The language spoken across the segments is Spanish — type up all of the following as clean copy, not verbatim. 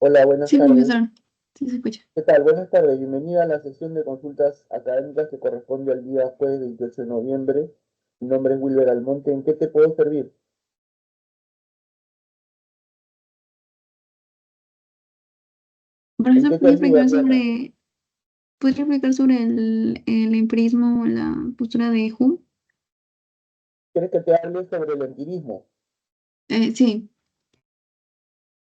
Hola, buenas Sí, tardes. profesor. Sí, se escucha. ¿Qué tal? Buenas tardes. Bienvenida a la sesión de consultas académicas que corresponde al día jueves 28 de noviembre. Mi nombre es Wilber Almonte. ¿En qué te puedo servir? ¿En Profesor, qué te ayudo, Ariana? ¿podría explicar sobre el empirismo, la postura de Hume? ¿Quieres que te hable sobre el empirismo Sí,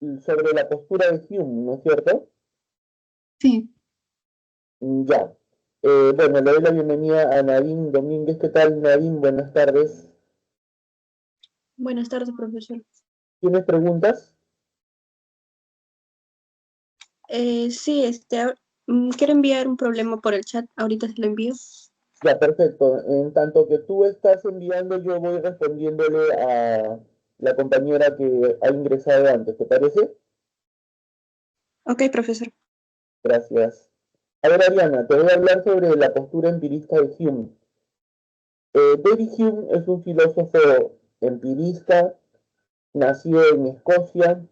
y sobre la postura de Hume, ¿no es cierto? sí. Ya. Bueno, le doy la bienvenida a Nadine Domínguez. ¿Qué tal, Nadine? Buenas tardes. Buenas tardes, profesor. ¿Tienes preguntas? Sí, quiero enviar un problema por el chat. Ahorita se lo envío. Ya, perfecto. En tanto que tú estás enviando, yo voy respondiéndole a la compañera que ha ingresado antes. ¿Te parece? Ok, profesor. Gracias. A ver, Ariana, te voy a hablar sobre la postura empirista de Hume. David Hume es un filósofo empirista, nacido en Escocia.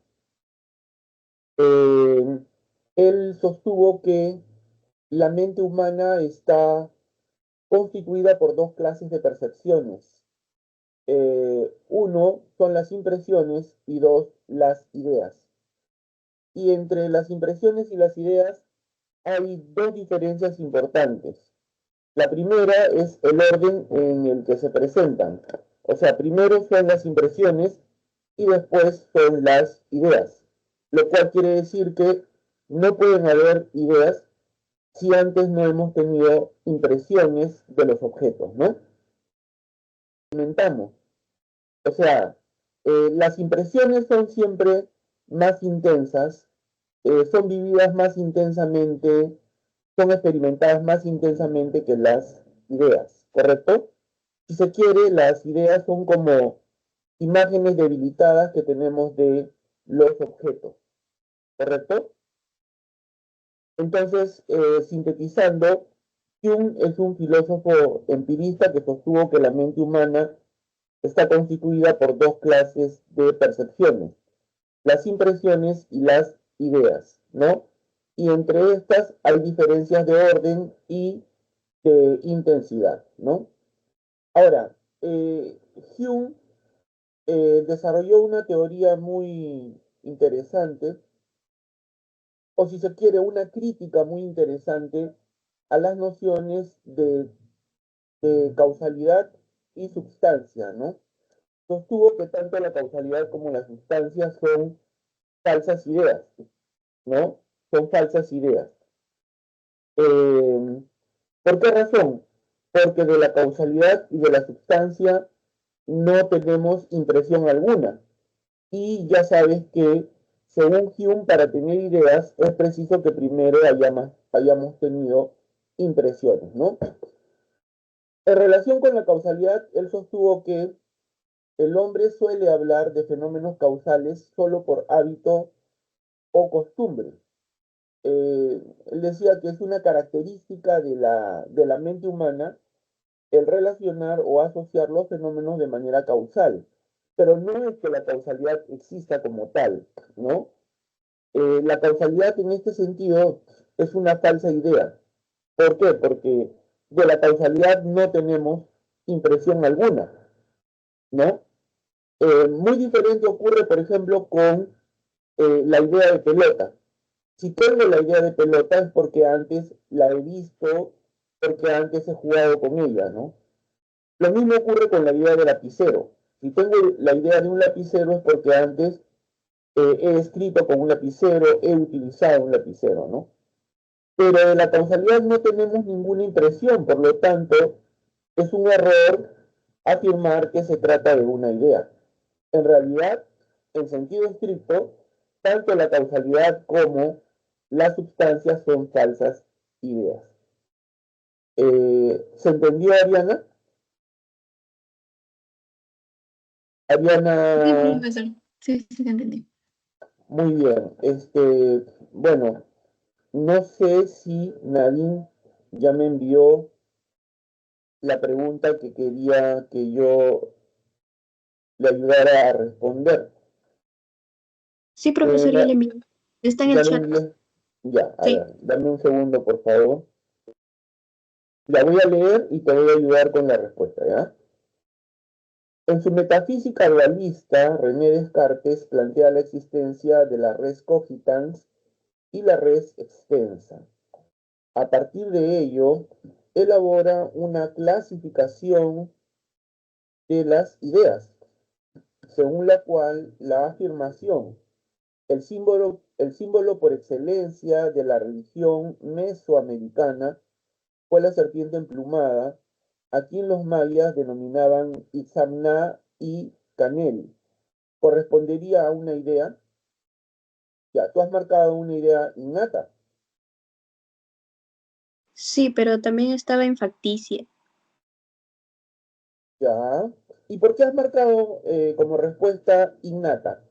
Eh, Él sostuvo que la mente humana está constituida por dos clases de percepciones. Uno son las impresiones y dos las ideas. Y entre las impresiones y las ideas hay dos diferencias importantes. La primera es el orden en el que se presentan. O sea, primero son las impresiones y después son las ideas. Lo cual quiere decir que no pueden haber ideas si antes no hemos tenido impresiones de los objetos, ¿no? Comentamos. O sea, las impresiones son siempre más intensas, son vividas más intensamente, son experimentadas más intensamente que las ideas, ¿correcto? Si se quiere, las ideas son como imágenes debilitadas que tenemos de los objetos, ¿correcto? Entonces, sintetizando, Hume es un filósofo empirista que sostuvo que la mente humana está constituida por dos clases de percepciones, las impresiones y las ideas, ¿no? Y entre estas hay diferencias de orden y de intensidad, ¿no? Ahora, Hume desarrolló una teoría muy interesante, o si se quiere, una crítica muy interesante a las nociones de causalidad y substancia, ¿no? Sostuvo que tanto la causalidad como la sustancia son falsas ideas, ¿no? Son falsas ideas. Eh, ¿Por qué razón? Porque de la causalidad y de la sustancia no tenemos impresión alguna. Y ya sabes que, según Hume, para tener ideas es preciso que primero hayamos tenido impresiones, ¿no? En relación con la causalidad, él sostuvo que el hombre suele hablar de fenómenos causales solo por hábito o costumbre. Él decía que es una característica de la mente humana el relacionar o asociar los fenómenos de manera causal, pero no es que la causalidad exista como tal, ¿no? La causalidad en este sentido es una falsa idea. ¿Por qué? Porque de la causalidad no tenemos impresión alguna, ¿no? Muy diferente ocurre, por ejemplo, con la idea de pelota. Si tengo la idea de pelota es porque antes la he visto, porque antes he jugado con ella, ¿no? Lo mismo ocurre con la idea de lapicero. Si tengo la idea de un lapicero es porque antes he escrito con un lapicero, he utilizado un lapicero, ¿no? Pero de la causalidad no tenemos ninguna impresión, por lo tanto, es un error afirmar que se trata de una idea. En realidad, en sentido estricto, tanto la causalidad como las sustancias son falsas ideas. ¿Se entendió, Ariana? Ariana, Sí, profesor. Sí, sí, te entendí. muy bien. Bueno, no sé si Nadine ya me envió la pregunta que quería que yo le ayudara a responder. Sí, Eh, profesor, ya Na- le envío. Está en el ¿Ya lo chat. envié? Ya, a Sí. ver, dame un segundo, por favor. La voy a leer y te voy a ayudar con la respuesta, ¿ya? En su metafísica dualista, René Descartes plantea la existencia de la res cogitans y la res extensa. A partir de ello, elabora una clasificación de las ideas, según la cual la afirmación, el símbolo por excelencia de la religión mesoamericana, fue la serpiente emplumada, a quien los mayas denominaban Itzamna y Canel. Correspondería a una idea, ya, tú has marcado una idea innata, Sí, pero también estaba en facticia. ya. ¿Y por qué has marcado como respuesta innata,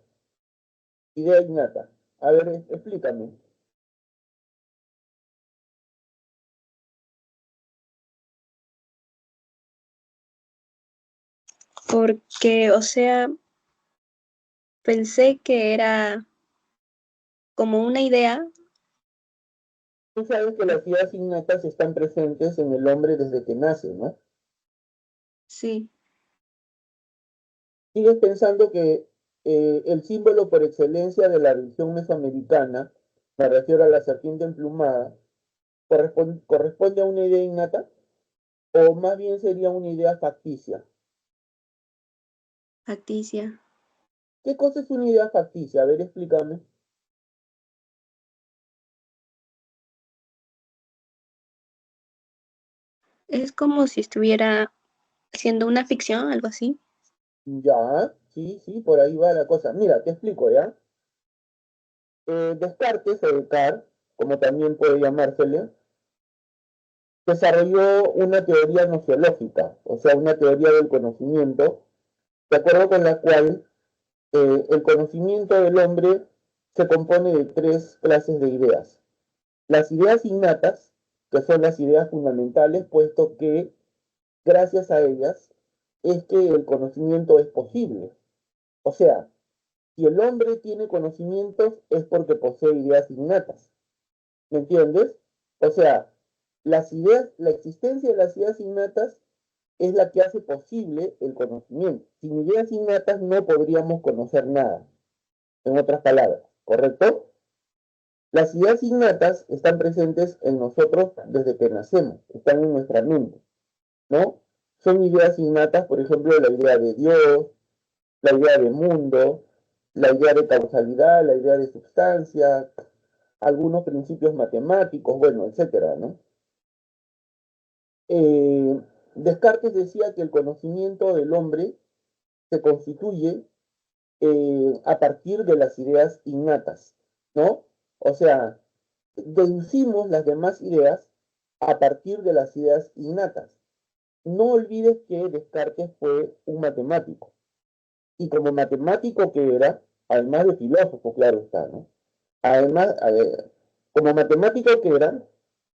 idea innata? A ver, explícame. Porque, o sea, pensé que era como una idea. Tú sabes que las ideas innatas están presentes en el hombre desde que nace, ¿no? Sí. Sigues pensando que el símbolo por excelencia de la religión mesoamericana, me refiero a la serpiente emplumada, corresponde a una idea innata o más bien sería una idea facticia. Facticia. ¿Qué cosa es una idea facticia? A ver, explícame. Es como si estuviera haciendo una ficción, algo así. Ya, sí, sí, por ahí va la cosa. Mira, te explico, ¿ya? Descartes, o Descartes, como también puede llamársele, desarrolló una teoría nociológica, o sea, una teoría del conocimiento, de acuerdo con la cual el conocimiento del hombre se compone de tres clases de ideas. Las ideas innatas, que son las ideas fundamentales, puesto que gracias a ellas es que el conocimiento es posible. O sea, si el hombre tiene conocimientos es porque posee ideas innatas. ¿Me entiendes? O sea, las ideas, la existencia de las ideas innatas es la que hace posible el conocimiento. Sin ideas innatas no podríamos conocer nada, en otras palabras, ¿correcto? Las ideas innatas están presentes en nosotros desde que nacemos, están en nuestra mente, ¿no? Son ideas innatas, por ejemplo, la idea de Dios, la idea de mundo, la idea de causalidad, la idea de sustancia, algunos principios matemáticos, bueno, etcétera, ¿no? Eh, Descartes decía que el conocimiento del hombre se constituye a partir de las ideas innatas, ¿no? O sea, deducimos las demás ideas a partir de las ideas innatas. No olvides que Descartes fue un matemático, y como matemático que era, además de filósofo, claro está, ¿no? Además, como matemático que era,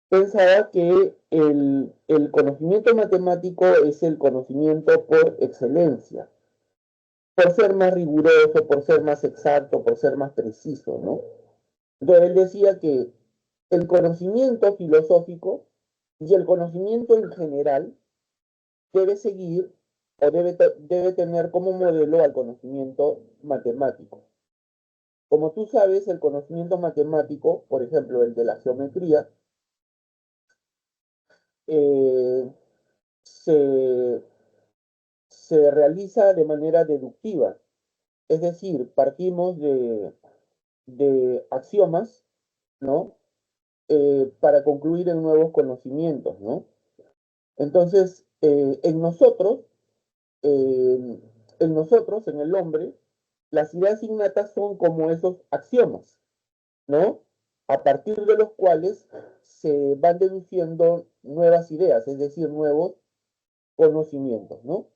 pensaba que el conocimiento matemático es el conocimiento por excelencia, por ser más riguroso, por ser más exacto, por ser más preciso, ¿no? Entonces él decía que el conocimiento filosófico y el conocimiento en general debe seguir o debe tener como modelo al conocimiento matemático. Como tú sabes, el conocimiento matemático, por ejemplo, el de la geometría, eh, se, se realiza de manera deductiva. Es decir, partimos de axiomas, ¿no? Para concluir en nuevos conocimientos, ¿no? Entonces, eh, en el hombre, las ideas innatas son como esos axiomas, ¿no? A partir de los cuales se van deduciendo nuevas ideas, es decir, nuevos conocimientos, ¿no?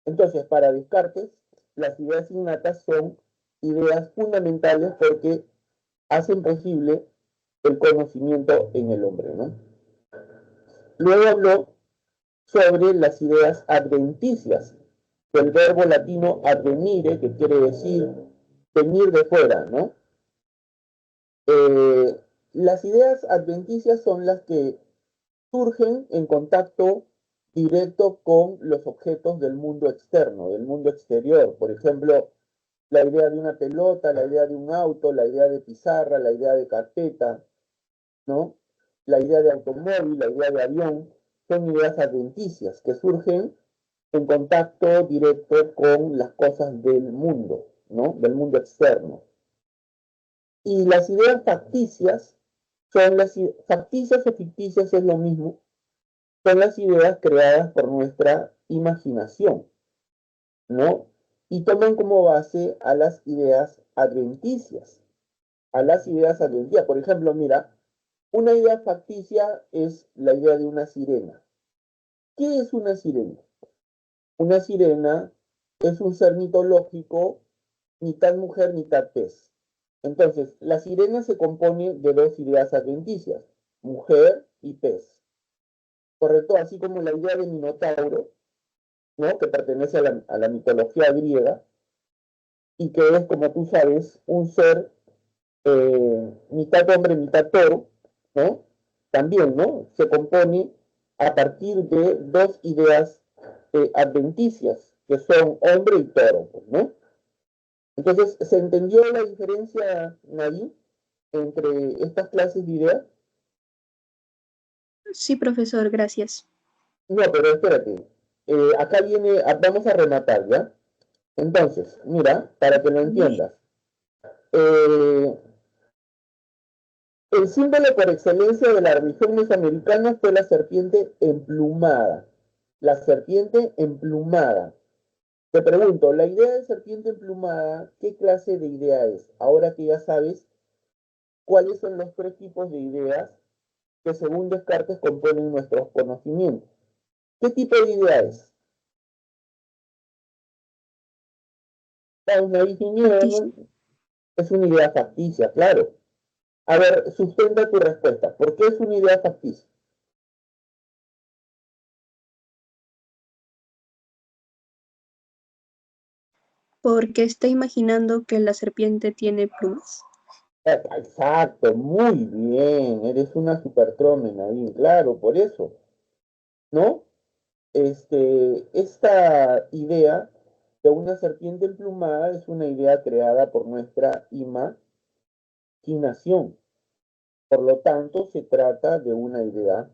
Entonces, para Descartes, las ideas innatas son ideas fundamentales porque hacen posible el conocimiento en el hombre, ¿no? Luego habló sobre las ideas adventicias, del verbo latino advenire, que quiere decir venir de fuera, ¿no? Las ideas adventicias son las que surgen en contacto directo con los objetos del mundo externo, del mundo exterior. Por ejemplo, la idea de una pelota, la idea de un auto, la idea de pizarra, la idea de carpeta, ¿no? La idea de automóvil, la idea de avión, son ideas adventicias que surgen en contacto directo con las cosas del mundo, ¿no? Del mundo externo. Y las ideas facticias son facticias o ficticias es lo mismo, son las ideas creadas por nuestra imaginación, ¿no? Y toman como base a las ideas adventicias, a las ideas adventicias. Por ejemplo, mira, una idea facticia es la idea de una sirena. ¿Qué es una sirena? Una sirena es un ser mitológico, mitad mujer, mitad pez. Entonces, la sirena se compone de dos ideas adventicias, mujer y pez. ¿Correcto? Así como la idea de Minotauro, ¿no? Que pertenece a la mitología griega y que es, como tú sabes, un ser mitad hombre, mitad toro, ¿no? También, ¿no? Se compone a partir de dos ideas adventicias, que son hombre y toro, pues, ¿no? Entonces, ¿se entendió la diferencia, Nadine, entre estas clases de ideas? Sí, profesor, gracias. No, pero espérate. Acá viene, vamos a rematar, ¿ya? Entonces, mira, para que lo entiendas. Eh, el símbolo por excelencia de la religión mesoamericana fue la serpiente emplumada. La serpiente emplumada. Te pregunto, la idea de serpiente emplumada, ¿qué clase de idea es? Ahora que ya sabes cuáles son los tres tipos de ideas que según Descartes componen nuestros conocimientos. ¿Qué tipo de idea es? Una Facticio. es una idea facticia, claro. A ver, sustenta tu respuesta. ¿Por qué es una idea facticia? Porque está imaginando que la serpiente tiene plumas. Exacto, muy bien. Eres una supertrome, Nadine. Claro, por eso, ¿no? Esta idea de una serpiente emplumada es una idea creada por nuestra imaginación. Por lo tanto, se trata de una idea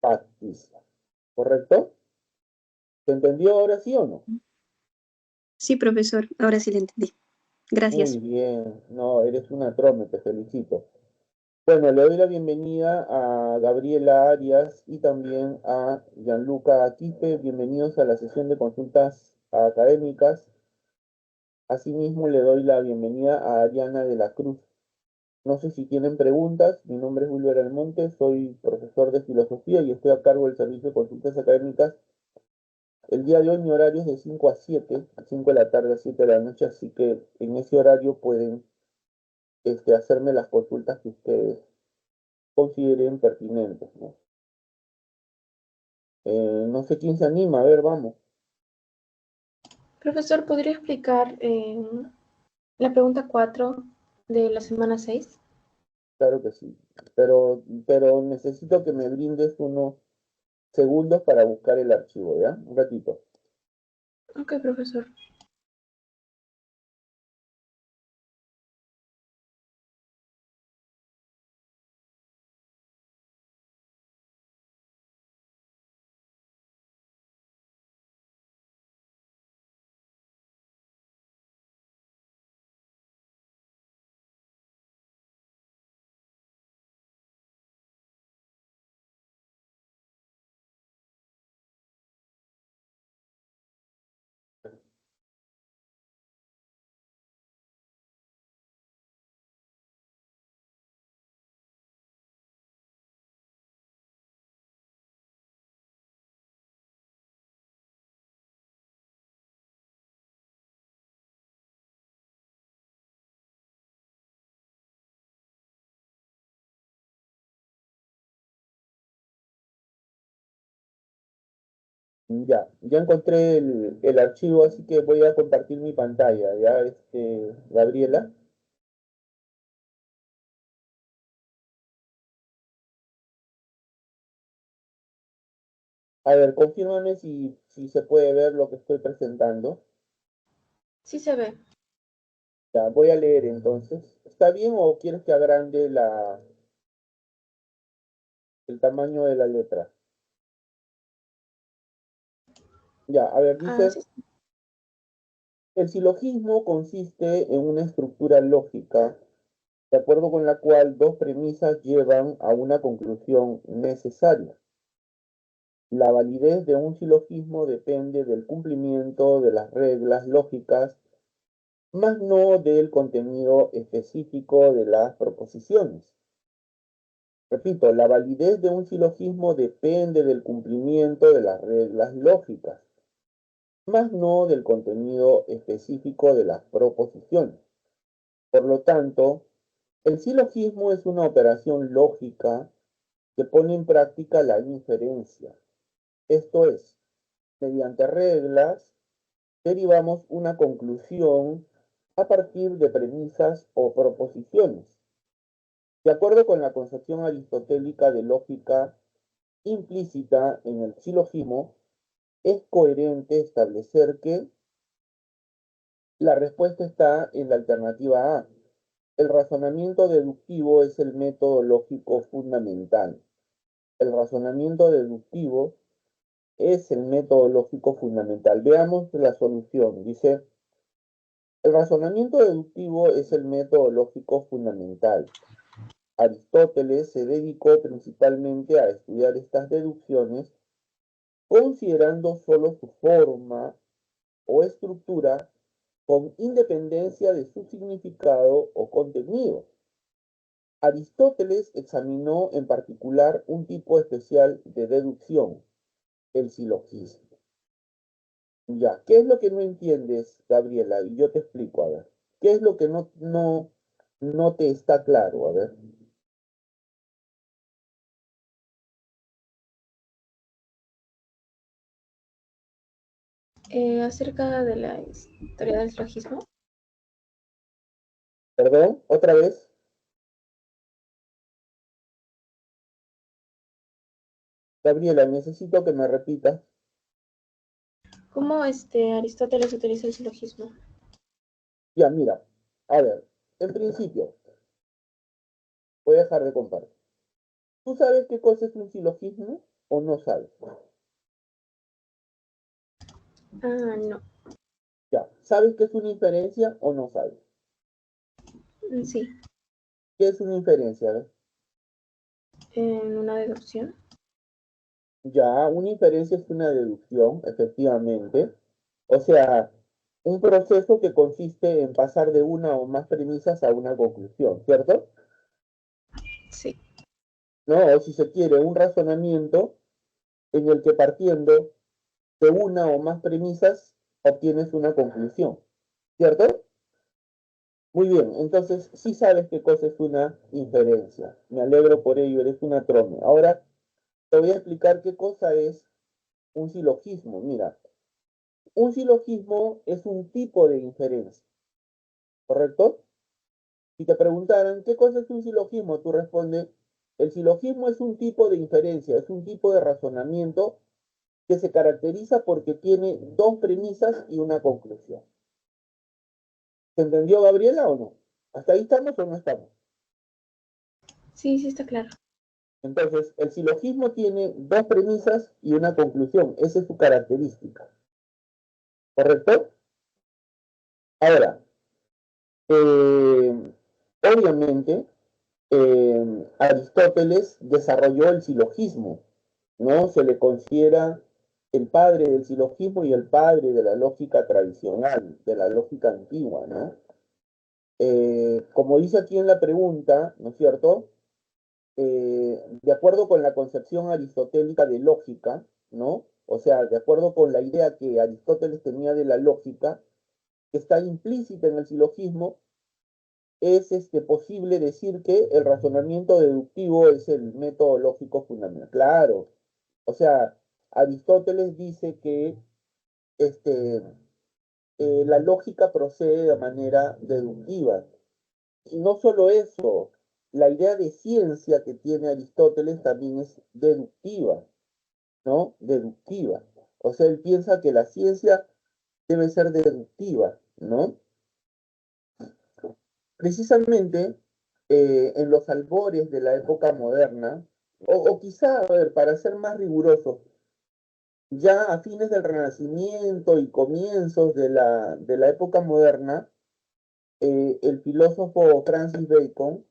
facticia. ¿Correcto? ¿Se entendió ahora sí o no? Sí, profesor, ahora sí le entendí. Muy Gracias. bien. No, eres una trome, te felicito. Bueno, le doy la bienvenida a Gabriela Arias y también a Gianluca Aquipe. Bienvenidos a la sesión de consultas académicas. Asimismo, le doy la bienvenida a Ariana de la Cruz. No sé si tienen preguntas. Mi nombre es Wilber Almonte, soy profesor de filosofía y estoy a cargo del servicio de consultas académicas. El día de hoy mi horario es de 5 a 7, a 5 de la tarde a 7 de la noche, así que en ese horario pueden hacerme las consultas que ustedes consideren pertinentes, ¿no? No sé quién se anima, a ver, vamos. Profesor, ¿podría explicar la pregunta 4 de la semana 6? Claro que sí, pero necesito que me brindes unos segundos para buscar el archivo, ¿ya? Un ratito. Ok, profesor. Ya encontré el archivo, así que voy a compartir mi pantalla, ¿ya? Gabriela. A ver, confírmame si se puede ver lo que estoy presentando. Sí se ve. Ya, voy a leer entonces. ¿Está bien o quieres que agrande el tamaño de la letra? Ya, a ver, Ah, dice, sí. el silogismo consiste en una estructura lógica, de acuerdo con la cual dos premisas llevan a una conclusión necesaria. La validez de un silogismo depende del cumplimiento de las reglas lógicas, más no del contenido específico de las proposiciones. Repito, la validez de un silogismo depende del cumplimiento de las reglas lógicas, más no del contenido específico de las proposiciones. Por lo tanto, el silogismo es una operación lógica que pone en práctica la inferencia. Esto es, mediante reglas, derivamos una conclusión a partir de premisas o proposiciones. De acuerdo con la concepción aristotélica de lógica implícita en el silogismo, es coherente establecer que la respuesta está en la alternativa A. El razonamiento deductivo es el método lógico fundamental. El razonamiento deductivo es el método lógico fundamental. Veamos la solución. Dice, el razonamiento deductivo es el método lógico fundamental. Aristóteles se dedicó principalmente a estudiar estas deducciones, considerando solo su forma o estructura con independencia de su significado o contenido. Aristóteles examinó en particular un tipo especial de deducción, el silogismo. Ya, ¿qué es lo que no entiendes, Gabriela? Y yo te explico, a ver. ¿Qué es lo que no te está claro? A ver. Acerca de la historia del silogismo. Perdón, otra vez. Gabriela, necesito que me repitas. ¿Cómo Aristóteles utiliza el silogismo? Ya, mira, a ver, en principio, voy a dejar de compartir. ¿Tú sabes qué cosa es un silogismo o no sabes? Ah, no. Ya, ¿sabes qué es una inferencia o no sabes? Sí. ¿Qué es una inferencia? A ver. En una deducción. Ya, una inferencia es una deducción, efectivamente. O sea, un proceso que consiste en pasar de una o más premisas a una conclusión, ¿cierto? Sí. ¿No? O si se quiere, un razonamiento en el que partiendo de una o más premisas obtienes una conclusión, ¿cierto? Muy bien, entonces sí sabes qué cosa es una inferencia. Me alegro por ello, eres una trome. Ahora te voy a explicar qué cosa es un silogismo. Mira, un silogismo es un tipo de inferencia, ¿correcto? Si te preguntaran qué cosa es un silogismo, tú respondes, el silogismo es un tipo de inferencia, es un tipo de razonamiento que se caracteriza porque tiene dos premisas y una conclusión. ¿Se entendió, Gabriela, o no? ¿Hasta ahí estamos o no estamos? Sí, sí está claro. Entonces, el silogismo tiene dos premisas y una conclusión. Esa es su característica. ¿Correcto? Ahora, obviamente, Aristóteles desarrolló el silogismo, ¿no? Se le considera el padre del silogismo y el padre de la lógica tradicional, de la lógica antigua, ¿no? Como dice aquí en la pregunta, ¿no es cierto? De acuerdo con la concepción aristotélica de lógica, ¿no? O sea, de acuerdo con la idea que Aristóteles tenía de la lógica, que está implícita en el silogismo, es posible decir que el razonamiento deductivo es el método lógico fundamental. Claro, o sea, Aristóteles dice que este, la lógica procede de manera deductiva. Y no solo eso, la idea de ciencia que tiene Aristóteles también es deductiva. ¿no? Deductiva. O sea, él piensa que la ciencia debe ser deductiva, ¿no? Precisamente en los albores de la época moderna, o quizá, a ver, para ser más riguroso, ya a fines del Renacimiento y comienzos de la época moderna, el filósofo Francis Bacon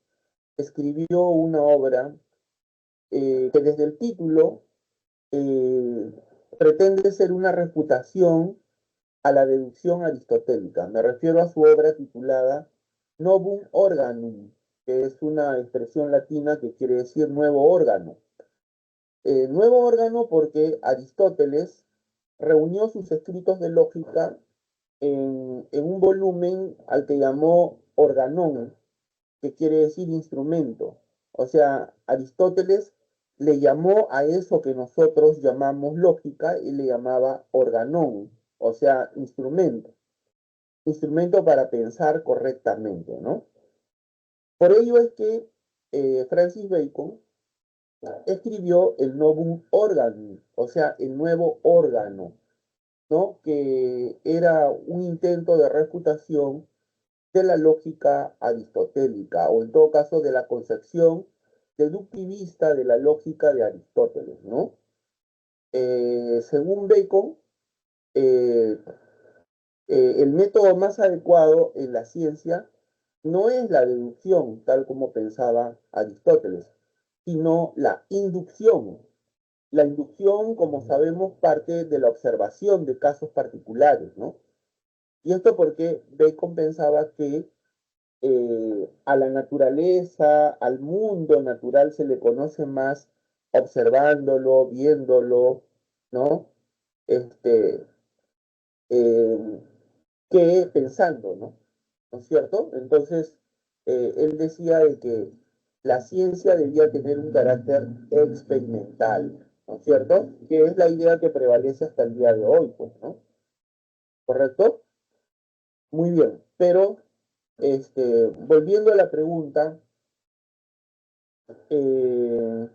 escribió una obra que desde el título eh, pretende ser una refutación a la deducción aristotélica. Me refiero a su obra titulada Novum Organum, que es una expresión latina que quiere decir nuevo órgano. Nuevo órgano porque Aristóteles reunió sus escritos de lógica en un volumen al que llamó organón, que quiere decir instrumento. O sea, Aristóteles le llamó a eso que nosotros llamamos lógica y le llamaba organón, o sea, instrumento. Instrumento para pensar correctamente, ¿no? Por ello es que Francis Bacon escribió el Novum Organum, o sea, el nuevo órgano, ¿no? Que era un intento de refutación de la lógica aristotélica, o en todo caso de la concepción deductivista de la lógica de Aristóteles, ¿no? Según Bacon, eh, el método más adecuado en la ciencia no es la deducción, tal como pensaba Aristóteles, sino la inducción. La inducción, como sabemos, parte de la observación de casos particulares, ¿no? Y esto porque Bacon pensaba que a la naturaleza, al mundo natural se le conoce más observándolo, viéndolo, ¿no? Este, eh, que pensando, ¿no? ¿No es cierto? Entonces, él decía de que la ciencia debía tener un carácter experimental, ¿no es cierto? Que es la idea que prevalece hasta el día de hoy, pues, ¿no? ¿Correcto? Muy bien, pero volviendo a la pregunta, eh,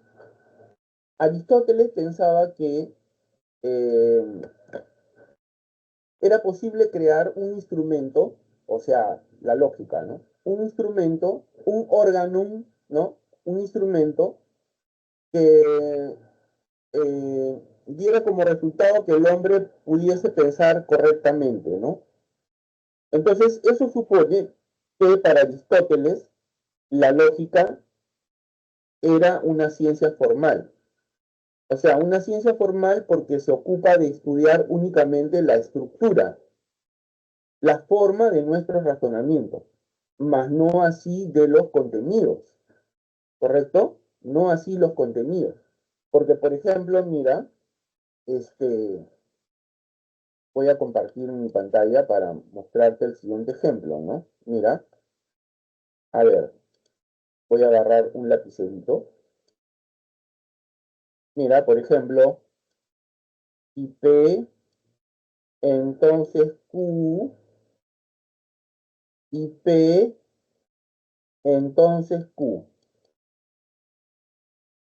Aristóteles pensaba que eh, era posible crear un instrumento, o sea, la lógica, ¿no? Un instrumento, un organum, ¿no? Un instrumento que diera como resultado que el hombre pudiese pensar correctamente, ¿no? Entonces, eso supone que para Aristóteles la lógica era una ciencia formal. O sea, una ciencia formal porque se ocupa de estudiar únicamente la estructura, la forma de nuestros razonamientos, mas no así de los contenidos, ¿correcto? No así los contenidos. Porque, por ejemplo, mira, este, voy a compartir mi pantalla para mostrarte el siguiente ejemplo, ¿no? Mira, a ver, voy a agarrar un lapicerito. Mira, por ejemplo, y P, entonces Q, y P, entonces Q.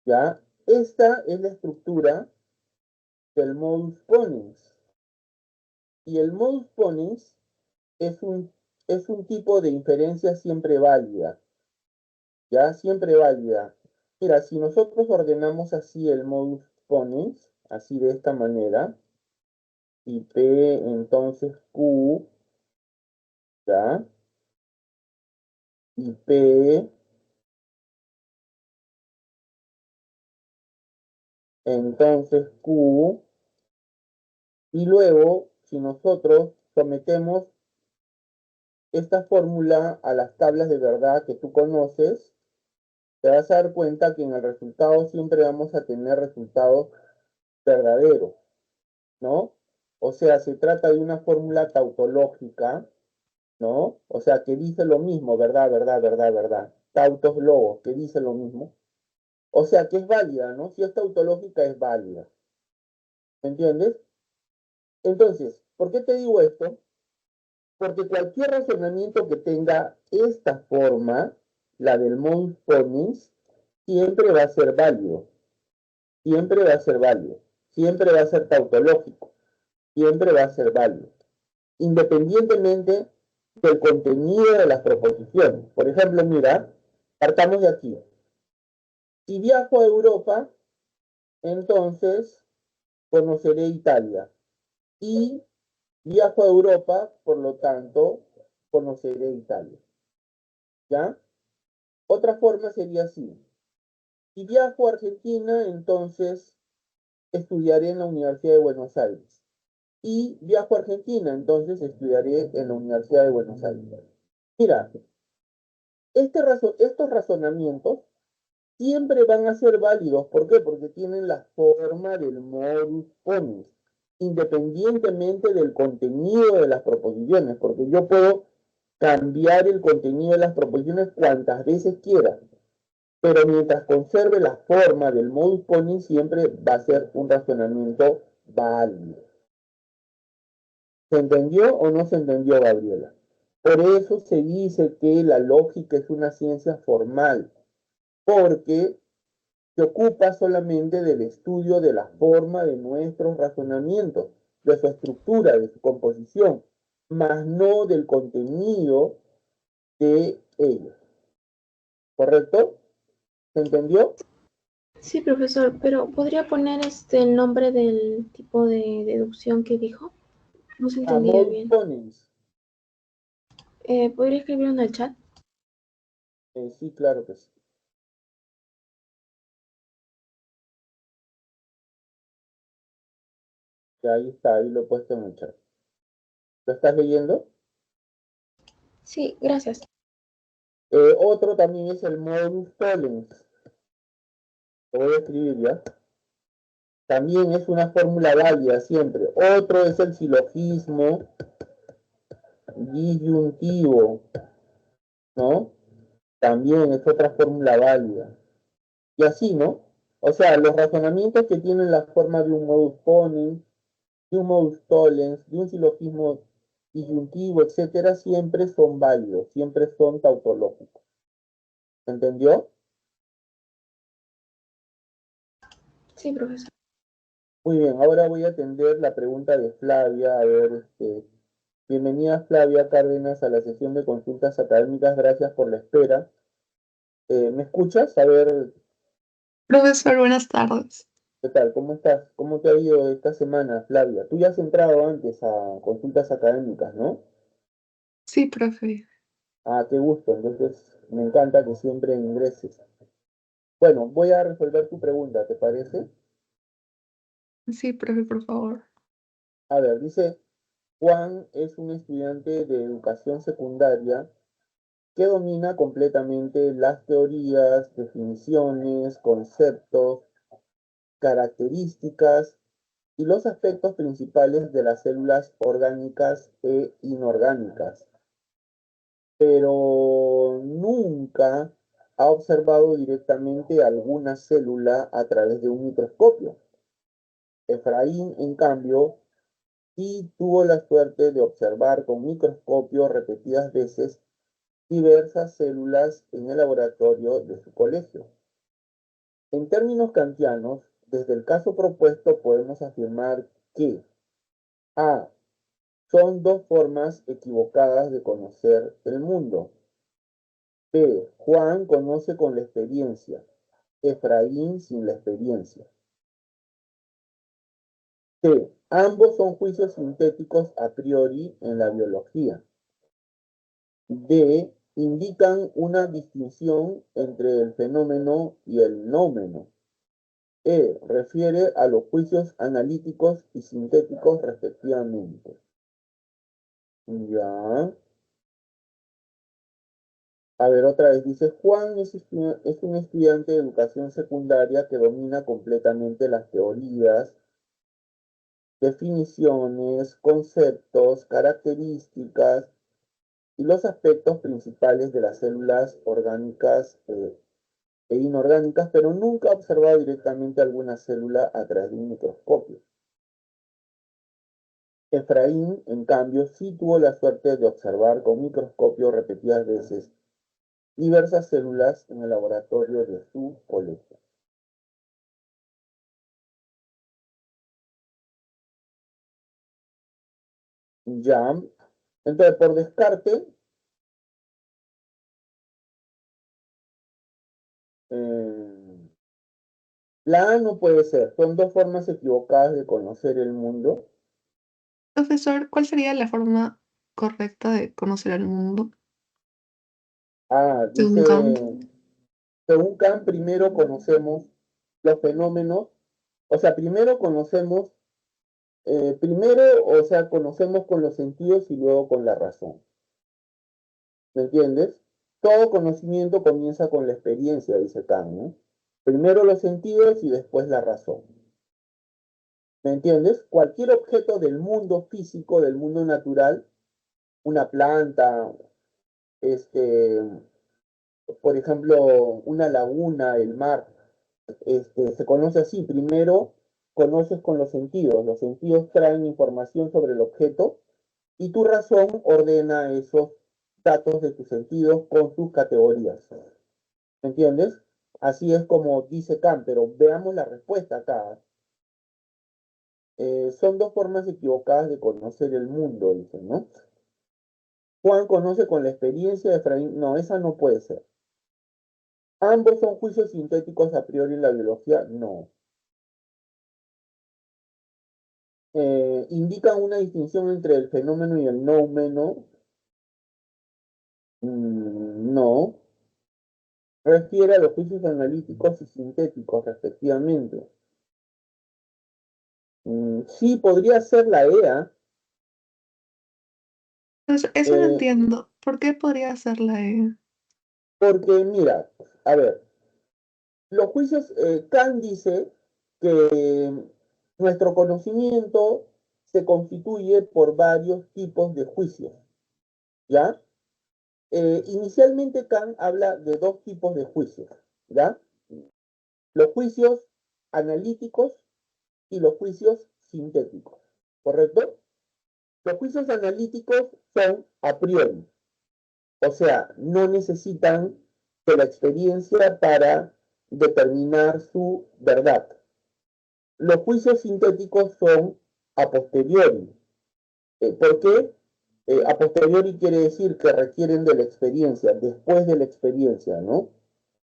¿Ya? Esta es la estructura del modus ponens. Y el modus ponens es un tipo de inferencia siempre válida. ¿Ya? Siempre válida. Mira, si nosotros ordenamos así el modus ponens, así de esta manera, y P entonces Q, ¿ya? Y P entonces Q, y luego, si nosotros sometemos esta fórmula a las tablas de verdad que tú conoces, te vas a dar cuenta que en el resultado siempre vamos a tener resultados verdaderos, ¿no? O sea, se trata de una fórmula tautológica, ¿no? O sea, que dice lo mismo, verdad, verdad, verdad, verdad. Tautos logos, que dice lo mismo. O sea, que es válida, ¿no? Si es tautológica, es válida. ¿Me entiendes? Entonces, ¿por qué te digo esto? Porque cualquier razonamiento que tenga esta forma, la del Mons Ponens, siempre va a ser válido. Siempre va a ser válido. siempre va a ser tautológico, siempre va a ser válido, independientemente del contenido de las proposiciones. Por ejemplo, mira, partamos de aquí. Si viajo a Europa, entonces conoceré Italia. Y viajo a Europa, por lo tanto, conoceré Italia. ¿Ya? Otra forma sería así. Si viajo a Argentina, entonces estudiaré en la Universidad de Buenos Aires. Y viajo a Argentina, entonces estudiaré en la Universidad de Buenos Aires. Mira, estos razonamientos siempre van a ser válidos. ¿Por qué? Porque tienen la forma del modus ponens, independientemente del contenido de las proposiciones, porque yo puedo cambiar el contenido de las proposiciones cuantas veces quiera, pero mientras conserve la forma del modus ponens, siempre va a ser un razonamiento válido. ¿Se entendió o no se entendió, Gabriela? Por eso se dice que la lógica es una ciencia formal, porque se ocupa solamente del estudio de la forma de nuestros razonamientos, de su estructura, de su composición, más no del contenido de ellos. ¿Correcto? ¿Se entendió? Sí, profesor, pero ¿podría poner el nombre del tipo de deducción que dijo? No se entendía Modus bien. ponens. ¿Podría escribirlo en el chat? Sí, claro que sí. Ya ahí está, ahí lo he puesto en el chat. ¿Lo estás leyendo? Sí, gracias. Otro también es el modus tollens. Lo voy a escribir ya. También es una fórmula válida siempre. Otro es el silogismo disyuntivo, ¿no? También es otra fórmula válida. Y así, ¿no? O sea, los razonamientos que tienen la forma de un modus ponens, de un modus tollens, de un silogismo disyuntivo, etcétera, siempre son válidos, siempre son tautológicos. ¿Entendió? Sí, profesor. Muy bien, ahora voy a atender la pregunta de Flavia. A ver, bienvenida Flavia Cárdenas a la sesión de consultas académicas. Gracias por la espera. ¿Me escuchas? A ver, Profesor, buenas tardes. ¿qué tal? ¿Cómo estás? ¿Cómo te ha ido esta semana, Flavia? Tú ya has entrado antes a consultas académicas, ¿no? Sí, profe. Ah, qué gusto. Entonces, me encanta que siempre ingreses. Bueno, voy a resolver tu pregunta, ¿te parece? Sí, profe, por favor. A ver, dice, Juan es un estudiante de educación secundaria que domina completamente las teorías, definiciones, conceptos, características y los aspectos principales de las células orgánicas e inorgánicas, pero nunca ha observado directamente alguna célula a través de un microscopio. Efraín, en cambio, sí tuvo la suerte de observar con microscopio repetidas veces diversas células en el laboratorio de su colegio. En términos kantianos, desde el caso propuesto podemos afirmar que A. Son dos formas equivocadas de conocer el mundo. B. Juan conoce con la experiencia. Efraín sin la experiencia. C. Ambos son juicios sintéticos a priori en la biología. D. Indican una distinción entre el fenómeno y el nómeno. E. Refiere a los juicios analíticos y sintéticos respectivamente. Ya. A ver, otra vez dice, Juan es un estudiante de educación secundaria que domina completamente las teorías, definiciones, conceptos, características y los aspectos principales de las células orgánicas e inorgánicas, pero nunca ha observado directamente alguna célula a través de un microscopio. Efraín, en cambio, sí tuvo la suerte de observar con microscopio repetidas veces diversas células en el laboratorio de su colegio. Ya. Entonces, por descarte, la A no puede ser. Son dos formas equivocadas de conocer el mundo. Profesor, ¿cuál sería la forma correcta de conocer el mundo Ah, según Kant? según Kant, primero conocemos los fenómenos, o sea, primero conocemos, o sea, conocemos con los sentidos y luego con la razón. ¿Me entiendes? Todo conocimiento comienza con la experiencia, dice Kant, ¿no? Primero los sentidos y después la razón. ¿Me entiendes? Cualquier objeto del mundo físico, del mundo natural, una planta, este, por ejemplo, una laguna, el mar, se conoce así. Primero conoces con los sentidos traen información sobre el objeto y tu razón ordena esos datos de tus sentidos con sus categorías. ¿Me entiendes? Así es como dice Kant, pero veamos la respuesta acá. Son dos formas equivocadas de conocer el mundo, dicen, ¿no? Juan conoce con la experiencia de Efraín. No, esa no puede ser. ¿Ambos son juicios sintéticos a priori en la biología? No. ¿Indican una distinción entre el fenómeno y el noumeno? No. Refiere a los juicios analíticos y sintéticos, respectivamente. Sí, podría ser la EA. Entonces, eso no eh, entiendo. ¿Por qué podría ser la E? porque, mira, a ver, los juicios, Kant dice que nuestro conocimiento se constituye por varios tipos de juicios, ¿ya? Inicialmente Kant habla de dos tipos de juicios, ¿ya? Los juicios analíticos y los juicios sintéticos, ¿correcto? Los juicios analíticos son a priori, o sea, no necesitan de la experiencia para determinar su verdad. Los juicios sintéticos son a posteriori. ¿Por qué? A posteriori quiere decir que requieren de la experiencia, después de la experiencia, ¿no?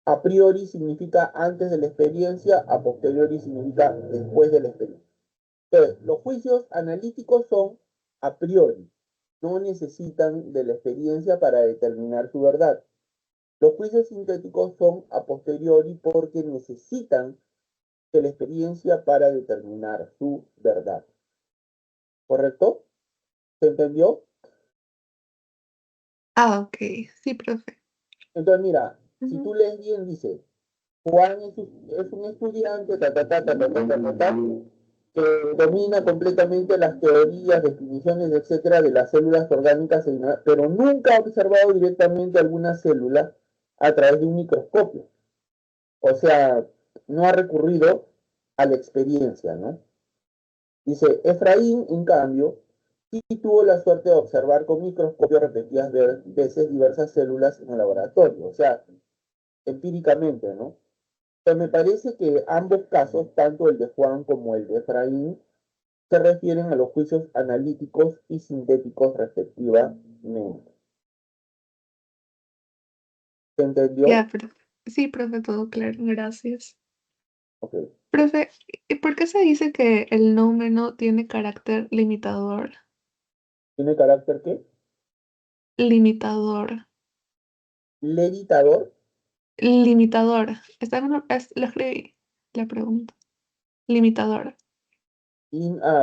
A priori significa antes de la experiencia, a posteriori significa después de la experiencia. Entonces, los juicios analíticos son a priori, no necesitan de la experiencia para determinar su verdad. Los juicios sintéticos son a posteriori porque necesitan de la experiencia para determinar su verdad. ¿Correcto? ¿Se entendió? Ah, ok. Sí, profe. Entonces, mira, si Ujú. tú lees bien, dice, Juan es un estudiante, que domina completamente las teorías, definiciones, etcétera, de las células orgánicas, pero nunca ha observado directamente alguna célula a través de un microscopio. O sea, no ha recurrido a la experiencia, ¿no? Dice, Efraín, en cambio, sí tuvo la suerte de observar con microscopio repetidas veces diversas células en el laboratorio, o sea, empíricamente, ¿no? Pero me parece que ambos casos, tanto el de Juan como el de Efraín, se refieren a los juicios analíticos y sintéticos respectivamente. ¿Se entendió? Ya, profe. Sí, profe, todo claro. Gracias. Ok. Profe, ¿y por qué se dice que el número tiene carácter limitador? ¿Tiene carácter qué? Limitador. Levitador. Limitador. Lo escribí, la pregunta. Limitador.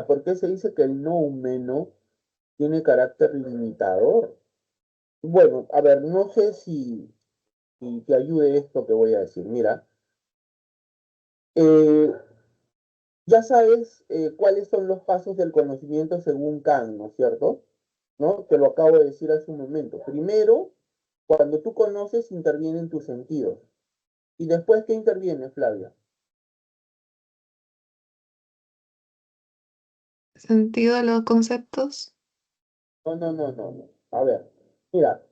¿Por qué se dice que el noumeno tiene carácter limitador? Bueno, a ver, no sé si te ayude esto que voy a decir. Mira, eh, ya sabes cuáles son los pasos del conocimiento según Kant, ¿no es cierto? ¿No? Te lo acabo de decir hace un momento. Primero, cuando tú conoces, intervienen tus sentidos. ¿Y después qué interviene, Flavia? ¿Sentido de los conceptos? No, no, no, no, no. A ver, mira,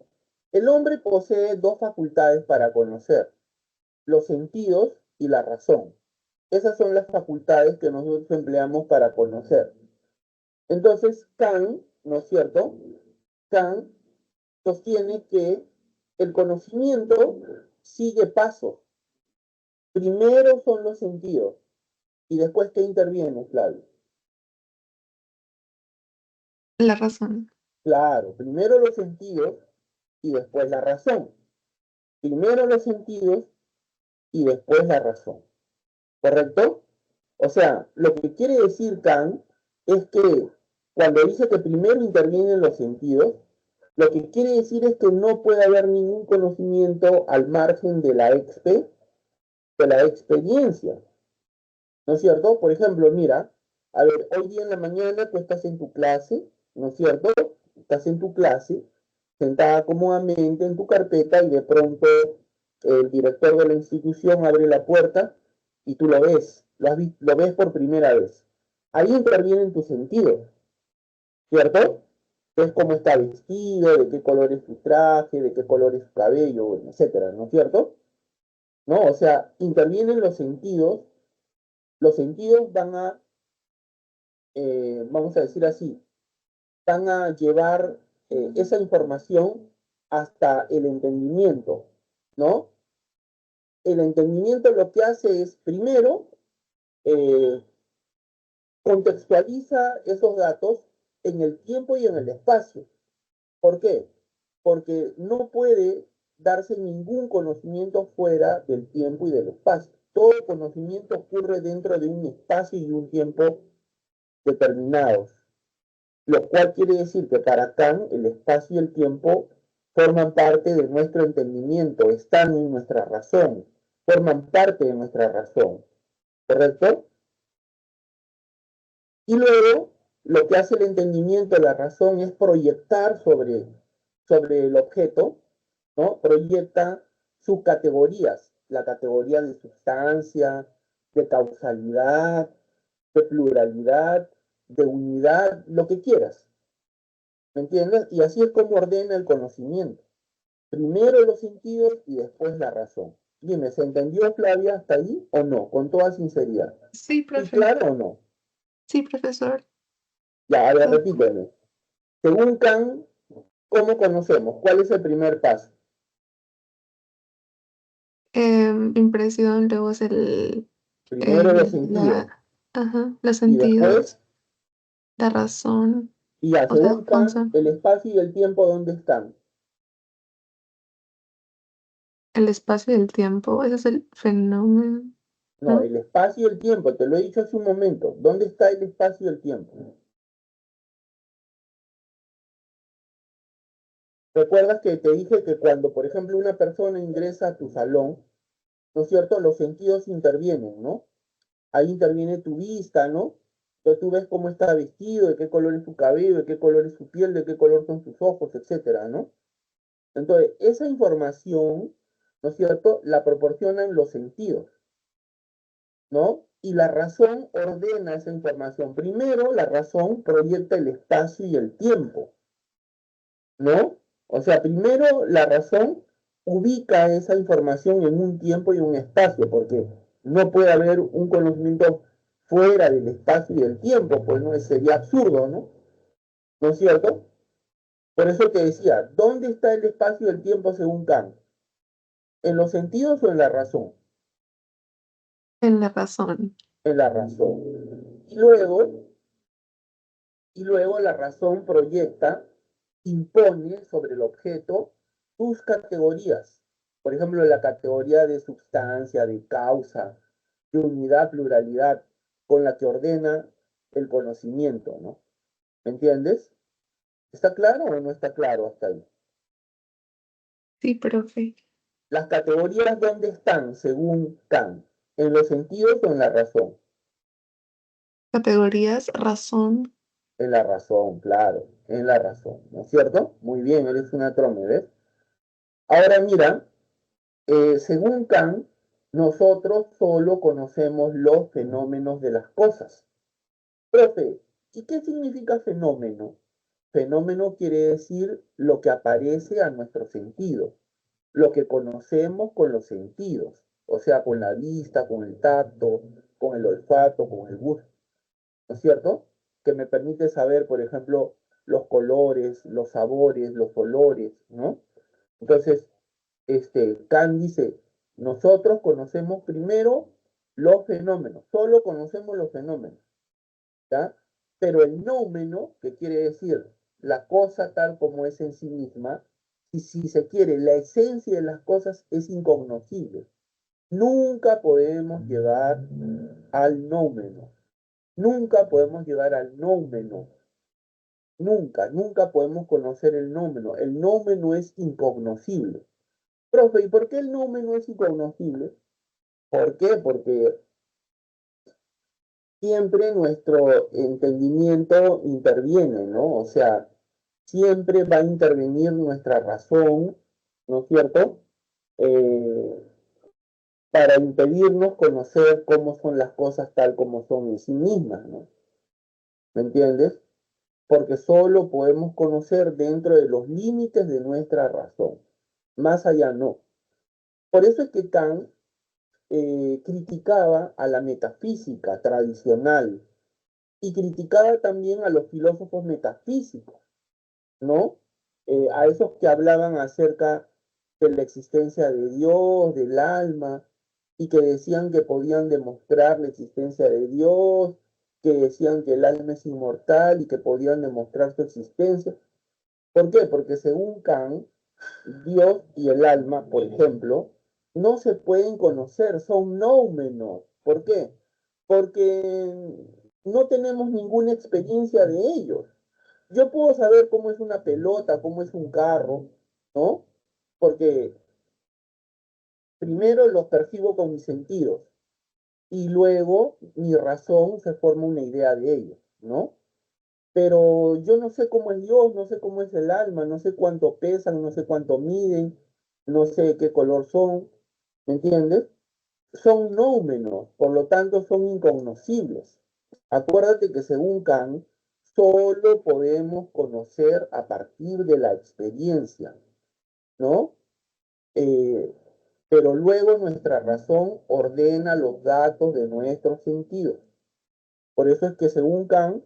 el hombre posee dos facultades para conocer, los sentidos y la razón. Esas son las facultades que nosotros empleamos para conocer. Entonces, Kant ¿no es cierto? Kant sostiene que el conocimiento sigue pasos. Primero son los sentidos y después ¿qué interviene, Flavio? La razón. Claro, primero los sentidos y después la razón. Primero los sentidos y después la razón. ¿Correcto? O sea, lo que quiere decir Kant es que cuando dice que primero intervienen los sentidos, lo que quiere decir es que no puede haber ningún conocimiento al margen de de la experiencia. ¿No es cierto? Por ejemplo, mira, a ver, hoy día en la mañana tú estás en tu clase, ¿no es cierto? Estás en tu clase, sentada cómodamente en tu carpeta y de pronto el director de la institución abre la puerta y tú lo ves, lo ves por primera vez. Ahí intervienen tus sentidos, ¿cierto? Ves cómo está vestido, de qué color es su traje, de qué color es su cabello, etcétera, ¿no es cierto? ¿No? O sea, intervienen los sentidos van a, vamos a decir así, van a llevar esa información hasta el entendimiento, ¿no? El entendimiento lo que hace es, primero, eh, contextualiza esos datos en el tiempo y en el espacio. ¿Por qué? Porque no puede darse ningún conocimiento fuera del tiempo y del espacio. Todo conocimiento ocurre dentro de un espacio y un tiempo determinados, lo cual quiere decir que para Kant el espacio y el tiempo forman parte de nuestro entendimiento, están en nuestra razón, forman parte de nuestra razón, ¿correcto? Y luego, lo que hace el entendimiento, la razón, es proyectar sobre el objeto, ¿no? Proyecta sus categorías, la categoría de sustancia, de causalidad, de pluralidad, de unidad, lo que quieras. ¿Me entiendes? Y así es como ordena el conocimiento. Primero los sentidos y después la razón. Dime, ¿se entendió, Flavia, hasta ahí o no? Con toda sinceridad. Sí, ¿Sí, profe. claro o no? Sí, profesor. Ya, a ver, Todo. repíteme. Según Kant, ¿cómo conocemos? ¿Cuál es el primer paso? Impresión, luego es Primero los sentidos los y después, sentidos, la razón, y ya, o sea, según Kant, el espacio y el tiempo, ¿dónde están? el espacio y el tiempo, ese es el fenómeno, No, ¿no? el espacio y el tiempo, te lo he dicho hace un momento. ¿Dónde está el espacio y el tiempo? ¿Recuerdas que te dije que cuando, por ejemplo, una persona ingresa a tu salón, ¿no es cierto? Los sentidos intervienen, ¿no? Ahí interviene tu vista, ¿no? Entonces tú ves cómo está vestido, de qué color es su cabello, de qué color es su piel, de qué color son sus ojos, etcétera, ¿no? Entonces, esa información, ¿no es cierto?, la proporcionan los sentidos, ¿no? Y la razón ordena esa información. Primero, la razón proyecta el espacio y el tiempo, ¿no? O sea, primero la razón ubica esa información en un tiempo y un espacio, porque no puede haber un conocimiento fuera del espacio y del tiempo, pues no sería absurdo, ¿no? ¿No es cierto? Por eso te decía, ¿dónde está el espacio y el tiempo según Kant? ¿En los sentidos o en la razón? En la razón. En la razón. Y luego la razón proyecta, impone sobre el objeto sus categorías. Por ejemplo, la categoría de sustancia, de causa, de unidad, pluralidad, con la que ordena el conocimiento, ¿no? ¿Me entiendes? ¿Está claro o no está claro hasta ahí? Sí, profe. Las categorías, ¿dónde están según Kant? ¿En los sentidos o en la razón? Categorías, razón. En la razón, claro, en la razón, ¿no es cierto? Muy bien, eres una trome, ¿ves? Ahora mira, según Kant, nosotros solo conocemos los fenómenos de las cosas. Profe, ¿y qué significa fenómeno? Fenómeno quiere decir lo que aparece a nuestro sentido, lo que conocemos con los sentidos, o sea, con la vista, con el tacto, con el olfato, con el gusto, ¿no es cierto? Que me permite saber, por ejemplo, los colores, los sabores, los olores, ¿no? Entonces, Kant dice, nosotros conocemos primero los fenómenos, solo conocemos los fenómenos, ¿ya? Pero el nómeno, que quiere decir la cosa tal como es en sí misma, y si se quiere, la esencia de las cosas es incognoscible. Nunca podemos llegar al nómeno. Nunca podemos llegar al nómeno. Nunca, nunca podemos conocer el nómeno. El nómeno es incognoscible. Profe, ¿y por qué el nómeno es incognoscible? ¿Por qué? Porque siempre nuestro entendimiento interviene, ¿no? O sea, siempre va a intervenir nuestra razón, ¿no es cierto? Eh, para impedirnos conocer cómo son las cosas tal como son en sí mismas, ¿no? ¿Me entiendes? Porque solo podemos conocer dentro de los límites de nuestra razón. Más allá no. Por eso es que Kant criticaba a la metafísica tradicional y criticaba también a los filósofos metafísicos, ¿no? A esos que hablaban acerca de la existencia de Dios, del alma, y que decían que podían demostrar la existencia de Dios, que decían que el alma es inmortal y que podían demostrar su existencia. ¿Por qué? Porque según Kant, Dios y el alma, por ejemplo, no se pueden conocer, son nómenos. ¿Por qué? Porque no tenemos ninguna experiencia de ellos. Yo puedo saber cómo es una pelota, cómo es un carro, ¿no? Porque primero los percibo con mis sentidos y luego mi razón se forma una idea de ellos, ¿no? Pero yo no sé cómo es Dios, no sé cómo es el alma, no sé cuánto pesan, no sé cuánto miden, no sé qué color son, ¿me entiendes? Son nómenos, por lo tanto son incognoscibles. Acuérdate que según Kant, solo podemos conocer a partir de la experiencia, ¿no? Eh, pero luego nuestra razón ordena los datos de nuestros sentidos. Por eso es que según Kant,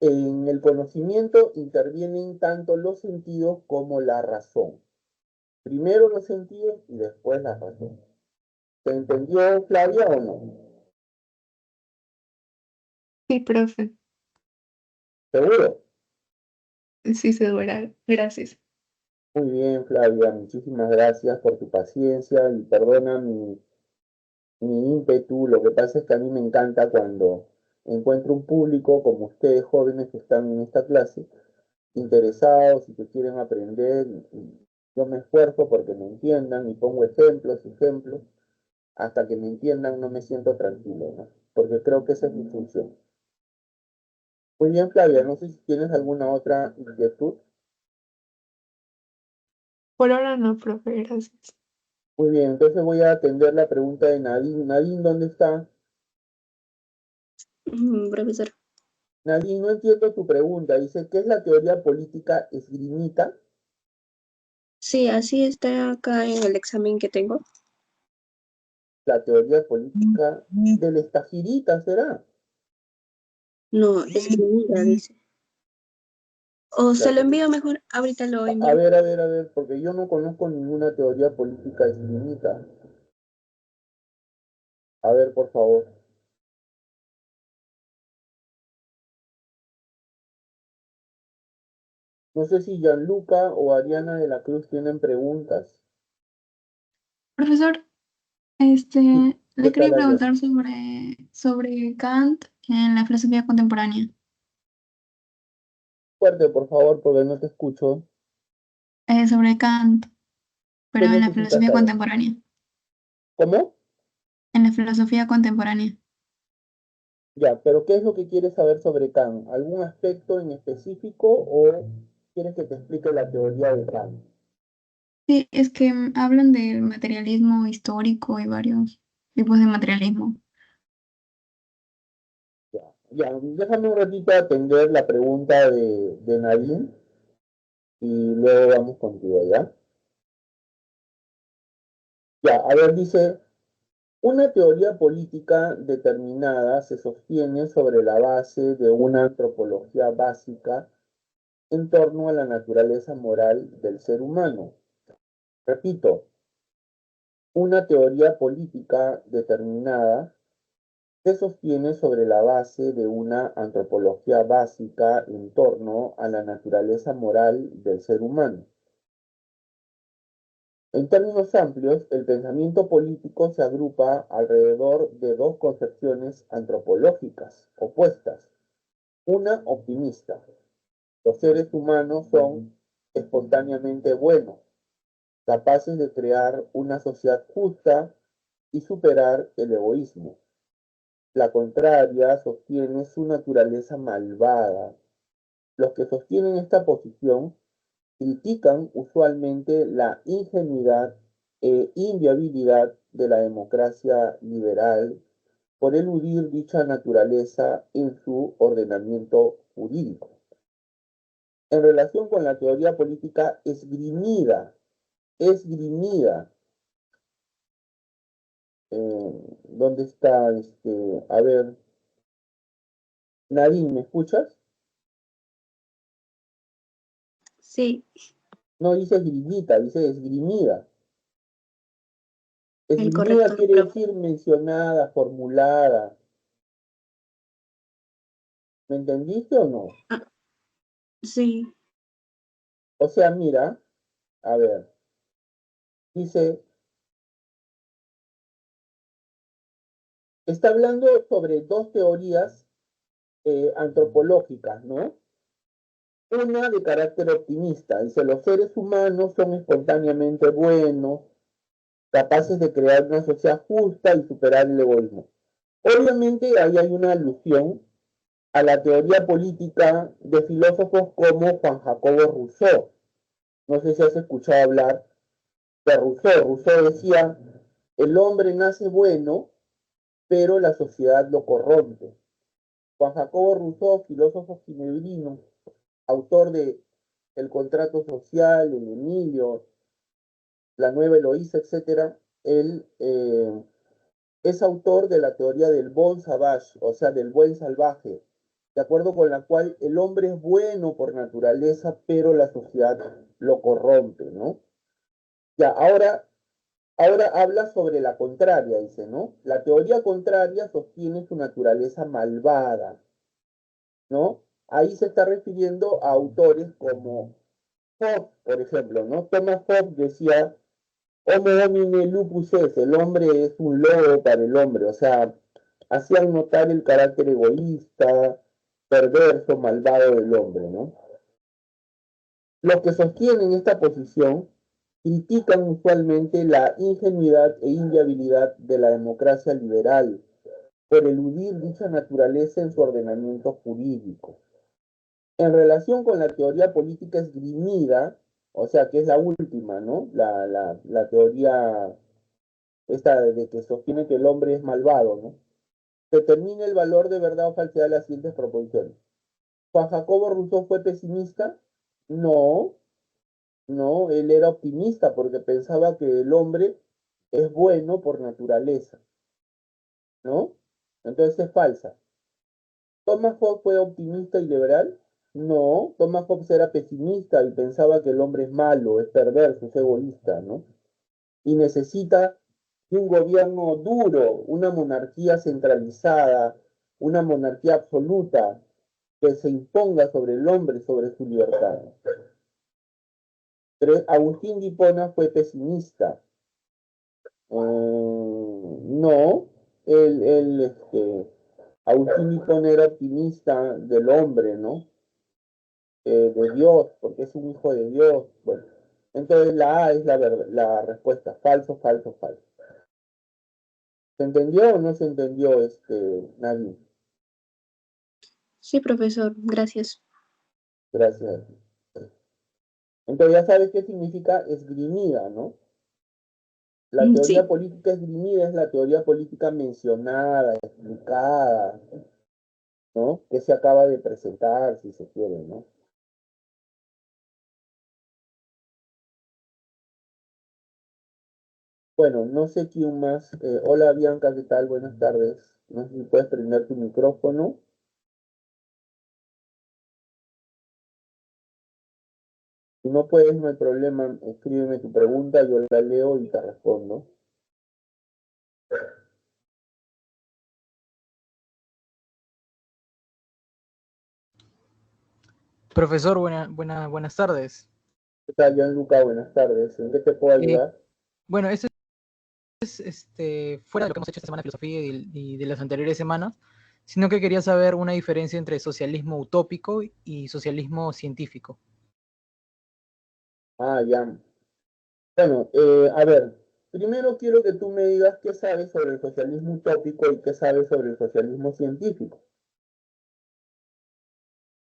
en el conocimiento intervienen tanto los sentidos como la razón. Primero los sentidos y después la razón. ¿Se entendió, Flavia, o no? Sí, profe. ¿Seguro? Sí, segura. Gracias. Muy bien, Flavia, muchísimas gracias por tu paciencia y perdona mi ímpetu. Lo que pasa es que a mí me encanta cuando encuentro un público como ustedes, jóvenes que están en esta clase, interesados y que quieren aprender. Y yo me esfuerzo porque me entiendan y pongo ejemplos, ejemplos. Hasta que me entiendan no me siento tranquilo, ¿no? Porque creo que esa es mi función. Muy bien, Flavia, no sé si tienes alguna otra inquietud. Por ahora no, profe, gracias. Muy bien, entonces voy a atender la pregunta de Nadine. Nadine, ¿dónde está? Profesor. Nadine, no entiendo tu pregunta. Dice, ¿qué es la teoría política esgrimita? Sí, así está acá en el examen que tengo. La teoría política del Estagirita, ¿será? No, escribida, dice. O se La lo te- envío mejor, ahorita lo a envío. ver, a ver, a ver, porque yo no conozco ninguna teoría política esgrimita. A ver, por favor. No sé si Gianluca o Ariana de la Cruz tienen preguntas. Profesor, Sí, ¿qué le tal, quería Ariana? preguntar sobre Kant en la filosofía contemporánea. Fuerte, por favor, porque no te escucho. Sobre Kant, ¿Qué pero en la necesitas filosofía saber? contemporánea. ¿Cómo? En la filosofía contemporánea. Ya, pero ¿qué es lo que quieres saber sobre Kant? ¿Algún aspecto en específico o quieres que te explique la teoría de Kant? Sí, es que hablan del materialismo histórico y varios tipos de materialismo. Ya, ya, déjame un ratito atender la pregunta de Nadine y luego vamos contigo, ¿ya? Ya, a ver, dice, Una teoría política determinada se sostiene sobre la base de una antropología básica en torno a la naturaleza moral del ser humano. Repito, una teoría política determinada se sostiene sobre la base de una antropología básica en torno a la naturaleza moral del ser humano. En términos amplios, el pensamiento político se agrupa alrededor de dos concepciones antropológicas opuestas. Una optimista. Los seres humanos son espontáneamente buenos, capaces de crear una sociedad justa y superar el egoísmo. La contraria sostiene su naturaleza malvada. Los que sostienen esta posición critican usualmente la ingenuidad e inviabilidad de la democracia liberal por eludir dicha naturaleza en su ordenamiento jurídico. En relación con la teoría política esgrimida, ¿dónde está este? A ver, Nadine, ¿me escuchas? Sí, No dice esgrimita, dice esgrimida. el Esgrimida corrector, quiere profe. decir mencionada, formulada. ¿Me entendiste o no? Ah, sí, O sea, mira, a ver, dice, está hablando sobre dos teorías antropológicas, ¿no? Una de carácter optimista, dice, los seres humanos son espontáneamente buenos, capaces de crear una sociedad justa y superar el egoísmo. Obviamente ahí hay una alusión a la teoría política de filósofos como Juan Jacobo Rousseau. No sé si has escuchado hablar de Rousseau. Rousseau decía, el hombre nace bueno, pero la sociedad lo corrompe. Juan Jacobo Rousseau, filósofo ginebrino, autor de El contrato social, El Emilio, La nueva Eloísa, etc., él es autor de la teoría del bon sauvage, o sea, del buen salvaje, de acuerdo con la cual el hombre es bueno por naturaleza, pero la sociedad lo corrompe, ¿no? Ya, ahora habla sobre la contraria, dice, ¿no? La teoría contraria sostiene su naturaleza malvada, ¿no? Ahí se está refiriendo a autores como Hobbes, por ejemplo, ¿no? Thomas Hobbes decía, Homo homine lupus es, el hombre es un lobo para el hombre, o sea, hacían notar el carácter egoísta, perverso, malvado del hombre, ¿no? Los que sostienen esta posición critican usualmente la ingenuidad e inviabilidad de la democracia liberal por eludir dicha naturaleza en su ordenamiento jurídico. En relación con la teoría política esgrimida, o sea, que es la última, ¿no? La teoría esta de que sostiene que el hombre es malvado, ¿no? Determina el valor de verdad o falsedad de las siguientes proposiciones. ¿Juan Jacobo Rousseau fue pesimista? No, no, él era optimista porque pensaba que el hombre es bueno por naturaleza, ¿no? Entonces es falsa. ¿Thomas Hobbes fue optimista y liberal? No, Thomas Hobbes era pesimista y pensaba que el hombre es malo, es perverso, es egoísta, ¿no? Y necesita de un gobierno duro, una monarquía centralizada, una monarquía absoluta que se imponga sobre el hombre, sobre su libertad. Pero Agustín de Hipona fue pesimista. No, Agustín de Hipona era optimista del hombre, ¿no? De Dios, porque es un hijo de Dios. Bueno, entonces la A es la respuesta, falso, falso, falso. ¿Se entendió o no se entendió Nadie? sí, profesor, gracias. Gracias. Entonces ya sabes qué significa esgrimida, ¿no? La teoría Sí. política esgrimida es la teoría política mencionada, explicada, ¿no? Que se acaba de presentar, si se quiere, ¿no? Bueno, no sé quién más. Hola Bianca, ¿qué tal? Buenas tardes. No sé si puedes prender tu micrófono. Si no puedes, no hay problema. Escríbeme tu pregunta, yo la leo y te respondo. Profesor, buenas tardes. ¿Qué tal, Gianluca? Buenas tardes. ¿En qué te puedo ayudar? Bueno, esto es fuera de lo que hemos hecho esta semana de filosofía y de las anteriores semanas, sino que quería saber una diferencia entre socialismo utópico y socialismo científico. Ah, ya. Bueno, a ver, primero quiero que tú me digas qué sabes sobre el socialismo utópico y qué sabes sobre el socialismo científico.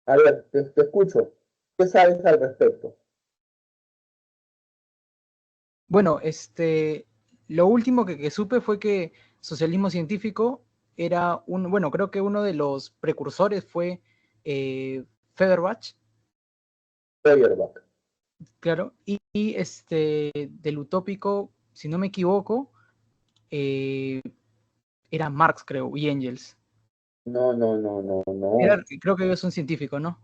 A ver, te escucho. ¿Qué sabes al respecto? Bueno, lo último que supe fue que socialismo científico era bueno, creo que uno de los precursores fue Feuerbach, Feuerbach. claro, y del utópico, si no me equivoco, eh, era Marx, creo, y Engels. No, no, no, no, no. Creo que ellos son científicos, ¿no?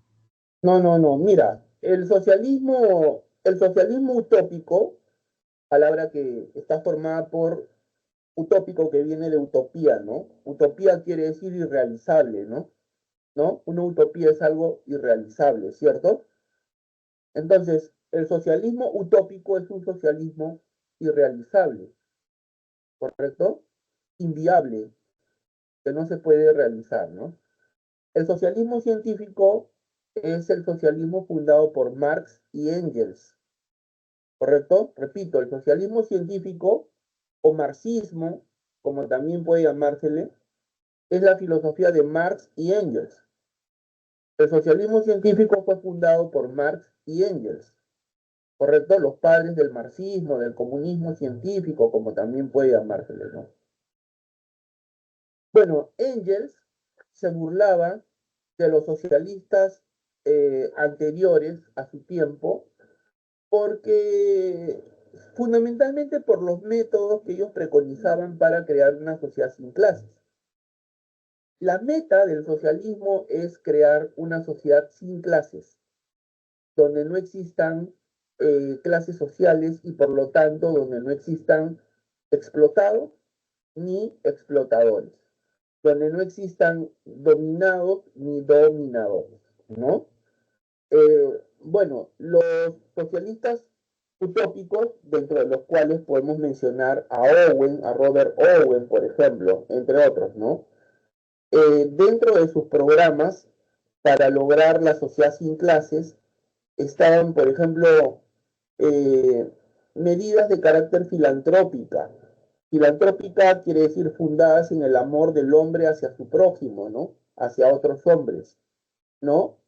No, no, no. Mira, el socialismo utópico, palabra que está formada por utópico que viene de utopía, ¿no? Utopía quiere decir irrealizable, ¿no? ¿No? Una utopía es algo irrealizable, ¿cierto? Entonces, el socialismo utópico es un socialismo irrealizable, ¿correcto? Inviable, que no se puede realizar, ¿no? El socialismo científico es el socialismo fundado por Marx y Engels, ¿correcto? Repito, el socialismo científico o marxismo, como también puede llamársele, es la filosofía de Marx y Engels. El socialismo científico fue fundado por Marx y Engels, ¿correcto? Los padres del marxismo, del comunismo científico, como también puede llamársele, ¿no? Bueno, Engels se burlaba de los socialistas anteriores a su tiempo, porque fundamentalmente por los métodos que ellos preconizaban para crear una sociedad sin clases. La meta del socialismo es crear una sociedad sin clases, donde no existan clases sociales y por lo tanto donde no existan explotados ni explotadores, donde no existan dominados ni dominadores, ¿no? Bueno, los socialistas utópicos, dentro de los cuales podemos mencionar a Owen, a Robert Owen, por ejemplo, entre otros, ¿no? Dentro de sus programas para lograr la sociedad sin clases estaban, por ejemplo, eh, medidas de carácter filantrópica. Filantrópica quiere decir fundadas en el amor del hombre hacia su prójimo, ¿no? Hacia otros hombres, ¿no?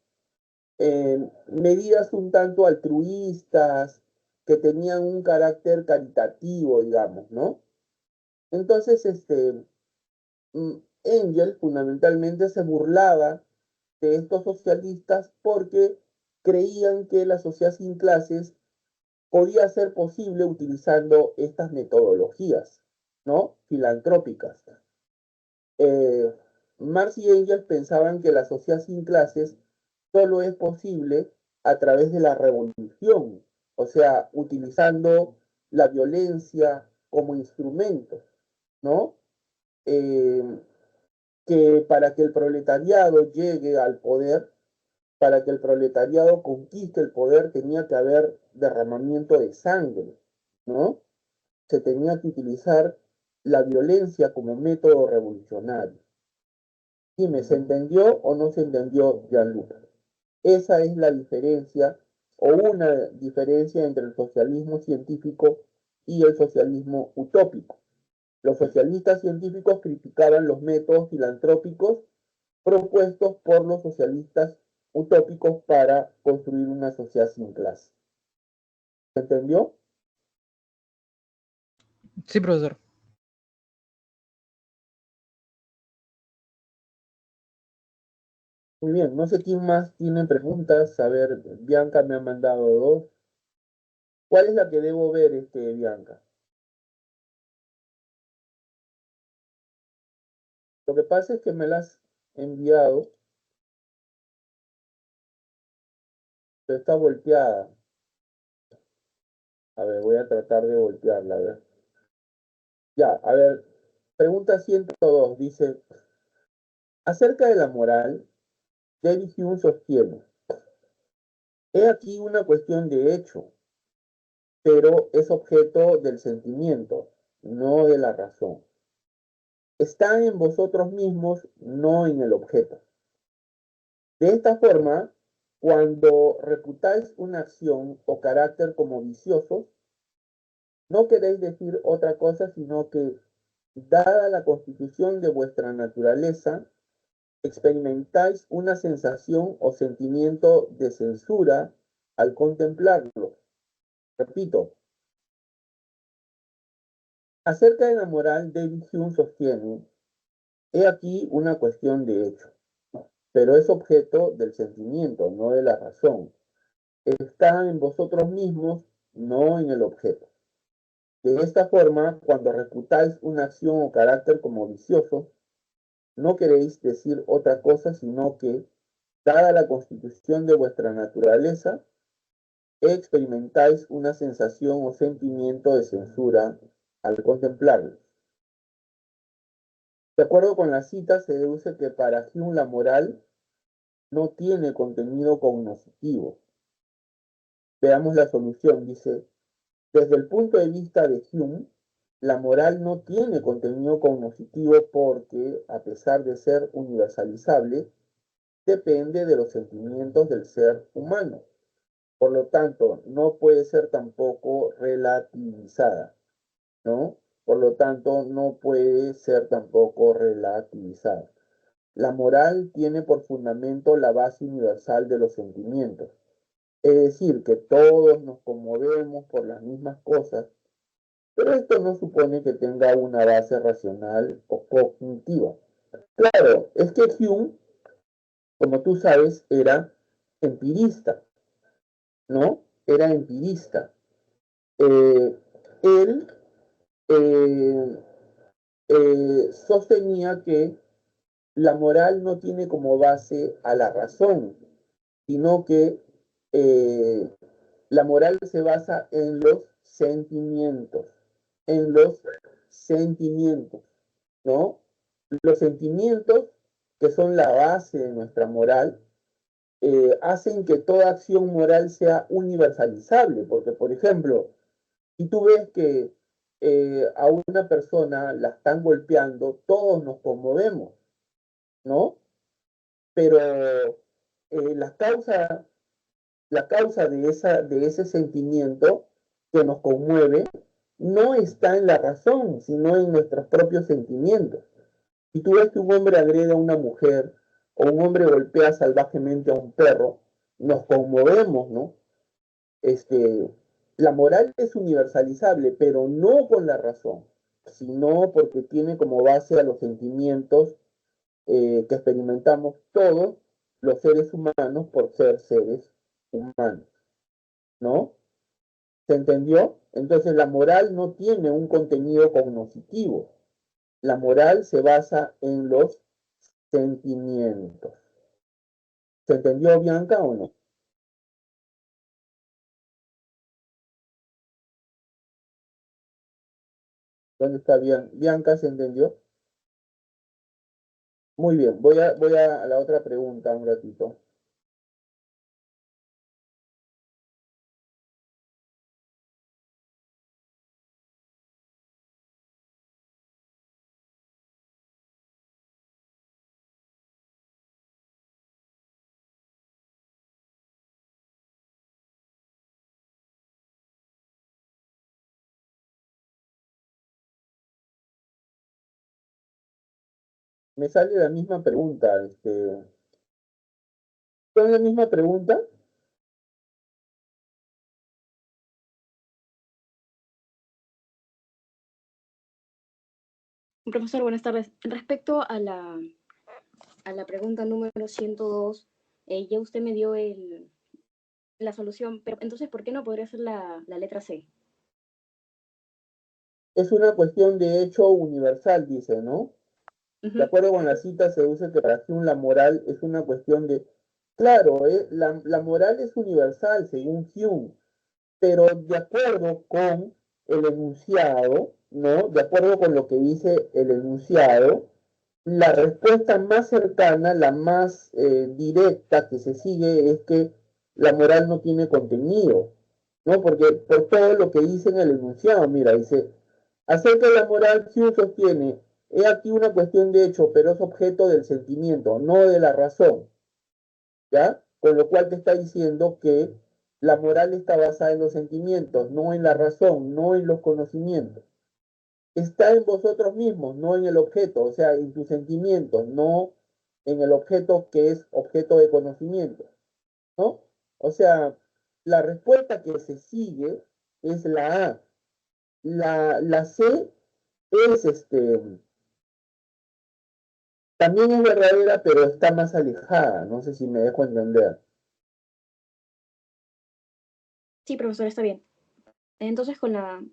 Medidas un tanto altruistas, que tenían un carácter caritativo, digamos, ¿no? Entonces, Engel fundamentalmente se burlaba de estos socialistas porque creían que la sociedad sin clases podía ser posible utilizando estas metodologías, ¿no? Filantrópicas. Eh, Marx y Engels pensaban que la sociedad sin clases solo es posible a través de la revolución, o sea, utilizando la violencia como instrumento, ¿no? Eh, que para que el proletariado llegue al poder, para que el proletariado conquiste el poder, tenía que haber derramamiento de sangre, ¿no? Se tenía que utilizar la violencia como método revolucionario. Dime, ¿se entendió o no se entendió, Gianluca? Esa es la diferencia o una diferencia entre el socialismo científico y el socialismo utópico. Los socialistas científicos criticaban los métodos filantrópicos propuestos por los socialistas utópicos para construir una sociedad sin clase. ¿Se entendió? Sí, profesor. Muy bien, no sé quién más tiene preguntas. A ver, Bianca me ha mandado dos. ¿Cuál es la que debo ver, Bianca? Lo que pasa es que me las has enviado, pero está volteada. A ver, voy a tratar de voltearla, a ver. Ya, a ver, pregunta 102, dice, acerca de la moral, David Hume sostiene, he aquí una cuestión de hecho, pero es objeto del sentimiento, no de la razón. Está en vosotros mismos, no en el objeto. De esta forma, cuando reputáis una acción o carácter como viciosos, no queréis decir otra cosa, sino que, dada la constitución de vuestra naturaleza, experimentáis una sensación o sentimiento de censura al contemplarlo. Repito, acerca de la moral, David Hume sostiene, he aquí una cuestión de hecho, pero es objeto del sentimiento, no de la razón. Está en vosotros mismos, no en el objeto. De esta forma, cuando reputáis una acción o carácter como vicioso, no queréis decir otra cosa, sino que, dada la constitución de vuestra naturaleza, experimentáis una sensación o sentimiento de censura al contemplarlo. De acuerdo con la cita, se deduce que para Hume la moral no tiene contenido cognoscitivo. Veamos la solución. Dice, desde el punto de vista de Hume, la moral no tiene contenido cognoscitivo porque, a pesar de ser universalizable, depende de los sentimientos del ser humano. Por lo tanto, no puede ser tampoco relativizada, ¿no? Por lo tanto, no puede ser tampoco relativizada. La moral tiene por fundamento la base universal de los sentimientos. Es decir, que todos nos conmovemos por las mismas cosas, pero esto no supone que tenga una base racional o cognitiva. Claro, es que Hume, como tú sabes, era empirista, ¿no? Era empirista. Él eh, sostenía que la moral no tiene como base a la razón, sino que eh, la moral se basa en los sentimientos, ¿no? Los sentimientos, que son la base de nuestra moral, hacen que toda acción moral sea universalizable, porque, por ejemplo, si tú ves que a una persona la están golpeando, todos nos conmovemos, ¿no? Pero la causa de ese sentimiento que nos conmueve no está en la razón, sino en nuestros propios sentimientos. Si tú ves que un hombre agrede a una mujer o un hombre golpea salvajemente a un perro, nos conmovemos, ¿no? Este, la moral es universalizable, pero no con la razón, sino porque tiene como base a los sentimientos que experimentamos todos los seres humanos por ser seres humanos, ¿no? ¿Se entendió? Entonces la moral no tiene un contenido cognoscitivo. La moral se basa en los sentimientos. ¿Se entendió, Bianca, o no? ¿Dónde está Bianca? ¿Se entendió? Muy bien, voy a la otra pregunta un ratito. Me sale la misma pregunta. ¿Son la misma pregunta? Profesor, buenas tardes. Respecto a la pregunta número 102, ya usted me dio la solución, pero entonces, ¿por qué no podría ser la letra C? Es una cuestión de hecho universal, dice, ¿no? Ujú. De acuerdo con la cita, se dice que para Hume la moral es una cuestión de... Claro, la moral es universal, según Hume, pero de acuerdo con el enunciado, ¿no? De acuerdo con lo que dice el enunciado, la respuesta más cercana, la más directa que se sigue es que la moral no tiene contenido, ¿no? Porque por todo lo que dice en el enunciado, mira, dice, acerca de la moral, Hume sostiene, he aquí una cuestión de hecho, pero es objeto del sentimiento, no de la razón, ¿ya? Con lo cual te está diciendo que la moral está basada en los sentimientos, no en la razón, no en los conocimientos. Está en vosotros mismos, no en el objeto, o sea, en tus sentimientos, no en el objeto que es objeto de conocimiento, ¿no? O sea, la respuesta que se sigue es la A. La C es también es verdadera, pero está más alejada. No sé si me dejo entender. Sí, profesor, está bien. Entonces con la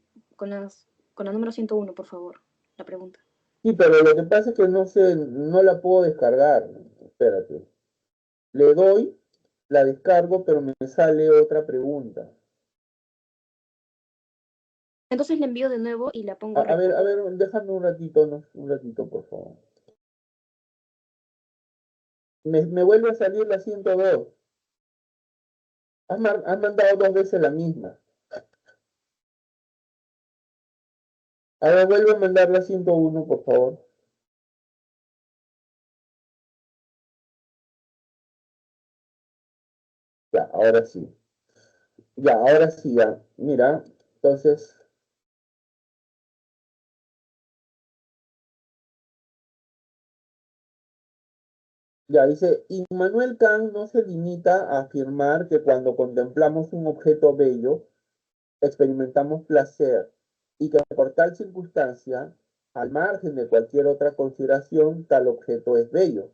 número 101, por favor, la pregunta. Sí, pero lo que pasa es que no sé, no la puedo descargar. Espérate. Le doy, la descargo, pero me sale otra pregunta. Entonces le envío de nuevo y la pongo A ver, déjame un ratito, ¿no? Un ratito, por favor. Me vuelve a salir la 102. Has mandado 2 veces la misma. A ver, vuelve a mandar la 101, por favor. Ya, ahora sí. Ya, ahora sí, ya. Mira, entonces, ya dice, Immanuel Kant no se limita a afirmar que cuando contemplamos un objeto bello, experimentamos placer y que por tal circunstancia, al margen de cualquier otra consideración, tal objeto es bello,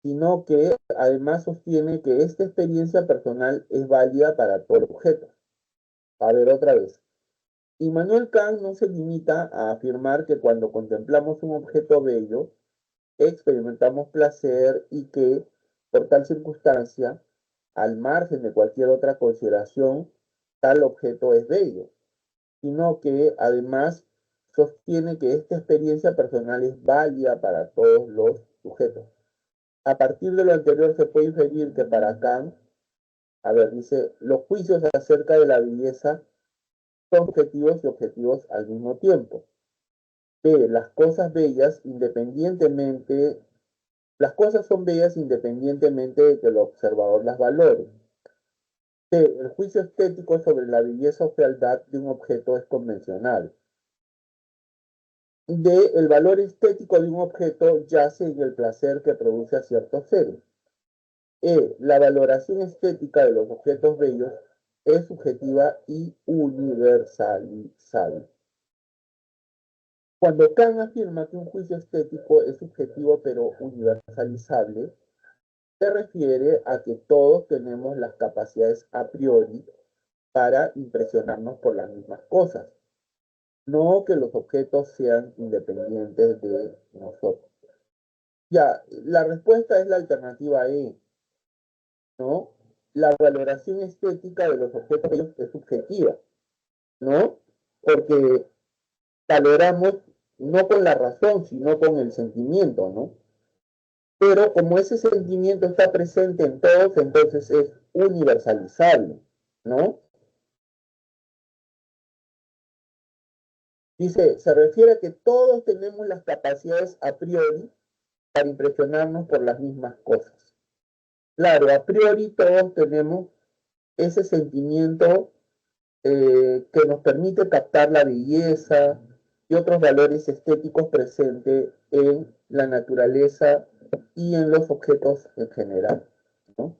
sino que además sostiene que esta experiencia personal es válida para todo objeto. A ver, otra vez. Immanuel Kant no se limita a afirmar que cuando contemplamos un objeto bello, experimentamos placer y que, por tal circunstancia, al margen de cualquier otra consideración, tal objeto es bello, sino que además sostiene que esta experiencia personal es válida para todos los sujetos. A partir de lo anterior se puede inferir que para Kant, a ver, dice, los juicios acerca de la belleza son objetivos y objetivos al mismo tiempo. B, las cosas son bellas independientemente de que el observador las valore. C, el juicio estético sobre la belleza o fealdad de un objeto es convencional. D, el valor estético de un objeto yace en el placer que produce a ciertos seres. E, la valoración estética de los objetos bellos es subjetiva y universalizable. Cuando Kant afirma que un juicio estético es subjetivo pero universalizable, se refiere a que todos tenemos las capacidades a priori para impresionarnos por las mismas cosas, no que los objetos sean independientes de nosotros. Ya, la respuesta es la alternativa E, ¿no? La valoración estética de los objetos es subjetiva, ¿no? Porque valoramos no con la razón, sino con el sentimiento, ¿no? Pero como ese sentimiento está presente en todos, entonces es universalizable, ¿no? Dice, se refiere a que todos tenemos las capacidades a priori para impresionarnos por las mismas cosas. Claro, a priori todos tenemos ese sentimiento que nos permite captar la belleza y otros valores estéticos presentes en la naturaleza y en los objetos en general, ¿no?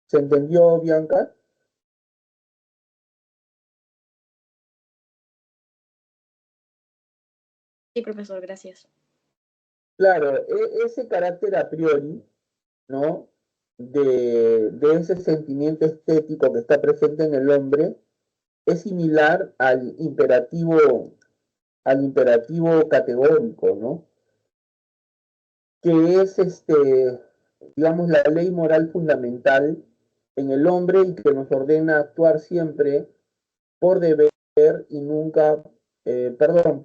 ¿Se entendió, Bianca? Sí, profesor, gracias. Claro, ese carácter a priori, ¿no? De ese sentimiento estético que está presente en el hombre es similar al imperativo categórico, ¿no? que es, digamos, la ley moral fundamental en el hombre y que nos ordena actuar siempre por deber y nunca, perdón,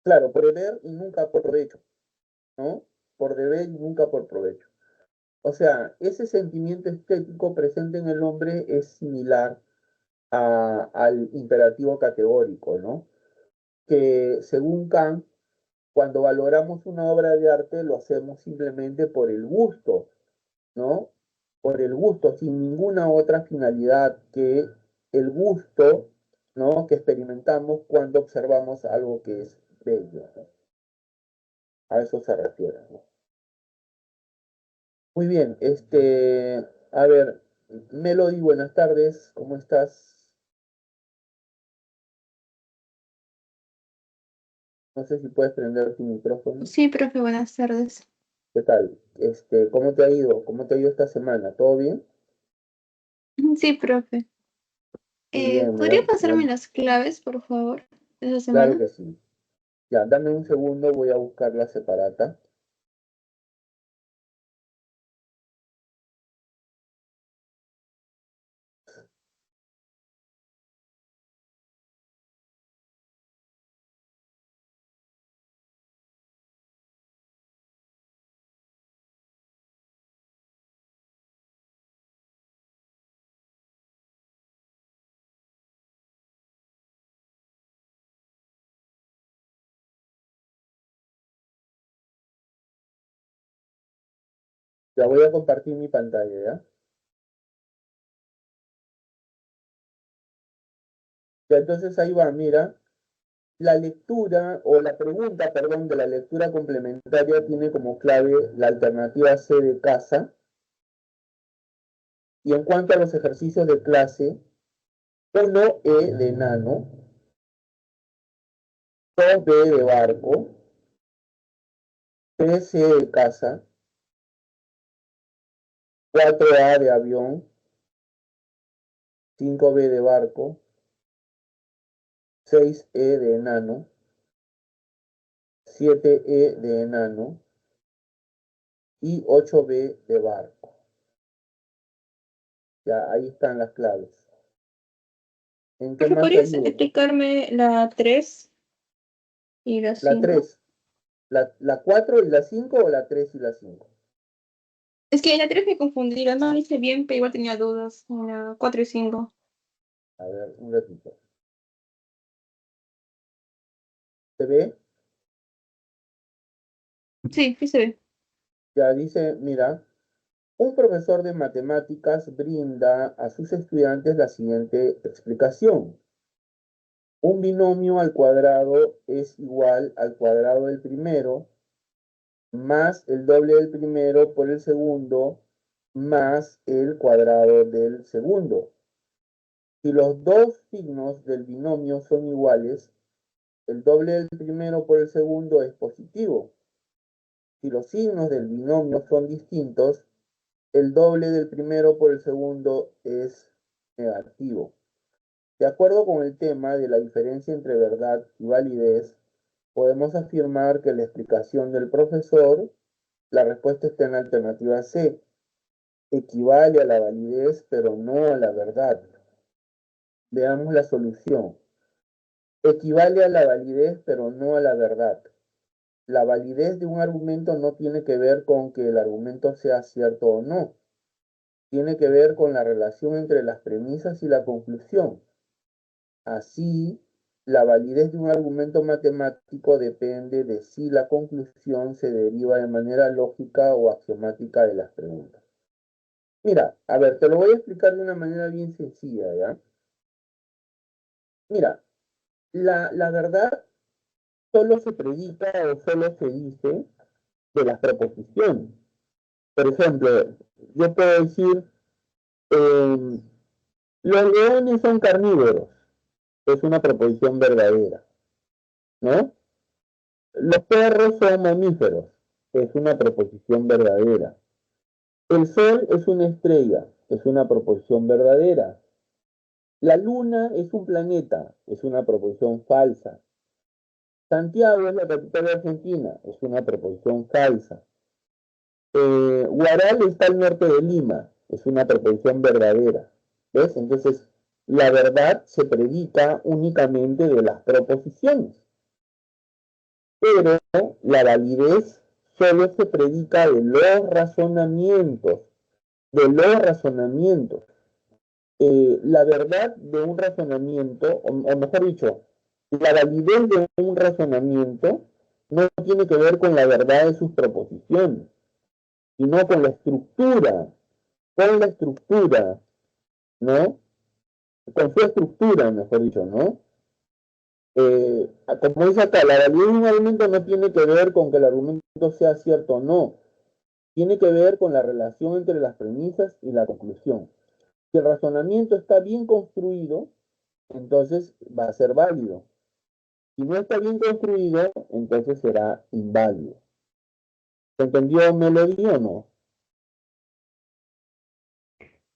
claro, por deber y nunca por provecho, ¿no? Por deber y nunca por provecho. O sea, ese sentimiento estético presente en el hombre es similar al imperativo categórico, ¿no? Que según Kant, cuando valoramos una obra de arte lo hacemos simplemente por el gusto, ¿no? Por el gusto, sin ninguna otra finalidad que el gusto, ¿no? Que experimentamos cuando observamos algo que es bello, ¿no? A eso se refiere, ¿no? Muy bien, a ver, Melody, buenas tardes, ¿cómo estás? No sé si puedes prender tu micrófono. Sí, profe, buenas tardes. ¿Qué tal? ¿Cómo te ha ido? ¿Cómo te ha ido esta semana? ¿Todo bien? Sí, profe. Muy bien, ¿Podría pasarme las claves, por favor, de esa claro semana? que sí. Ya, dame un segundo, voy a buscar la separata. Ya voy a compartir mi pantalla, ¿ya? Ya, entonces ahí va, mira. La lectura, o la pregunta, perdón, de la lectura complementaria tiene como clave la alternativa C de casa. Y en cuanto a los ejercicios de clase, 1E de enano, 2B de barco, 3C de casa, 4A de avión, 5B de barco, 6E de enano, 7E de enano y 8B de barco. Ya, ahí están las claves. ¿En qué Profe, más te ¿podrías ayudo? explicarme la 3 y la La 5? 3, la 4 y la 5 o la 3 y la 5. Es que en la 3 me confundí, la no hice bien, pero igual tenía dudas. En la 4 y 5. A ver, un ratito. ¿Se ve? Sí, sí se ve. Ya dice, mira, un profesor de matemáticas brinda a sus estudiantes la siguiente explicación. Un binomio al cuadrado es igual al cuadrado del primero más el doble del primero por el segundo más el cuadrado del segundo. Si los dos signos del binomio son iguales, el doble del primero por el segundo es positivo. Si los signos del binomio son distintos, el doble del primero por el segundo es negativo. De acuerdo con el tema de la diferencia entre verdad y validez, podemos afirmar que la explicación del profesor, la respuesta está en la alternativa C, equivale a la validez pero no a la verdad. Veamos la solución. Equivale a la validez pero no a la verdad. La validez de un argumento no tiene que ver con que el argumento sea cierto o no. Tiene que ver con la relación entre las premisas y la conclusión. Así, la validez de un argumento matemático depende de si la conclusión se deriva de manera lógica o axiomática de las preguntas. Mira, a ver, te lo voy a explicar de una manera bien sencilla, ¿ya? Mira, la verdad solo se predica o solo se dice de las proposiciones. Por ejemplo, yo puedo decir, eh, los leones son carnívoros. Es una proposición verdadera, ¿no? Los perros son mamíferos. Es una proposición verdadera. El sol es una estrella. Es una proposición verdadera. La luna es un planeta. Es una proposición falsa. Santiago es la capital de Argentina, es una preposición falsa. Huaral está al norte de Lima, es una preposición verdadera. ¿Ves? Entonces, la verdad se predica únicamente de las proposiciones, pero la validez solo se predica de los razonamientos, de los razonamientos. La verdad de un razonamiento, o mejor dicho, la validez de un razonamiento no tiene que ver con la verdad de sus proposiciones, sino con la estructura, ¿no? Con su estructura, mejor dicho, ¿no? Como dice acá, la validez de un argumento no tiene que ver con que el argumento sea cierto o no, tiene que ver con la relación entre las premisas y la conclusión. Si el razonamiento está bien construido, entonces va a ser válido. Si no está bien construido, entonces será inválido. ¿Se entendió, Melody, o no?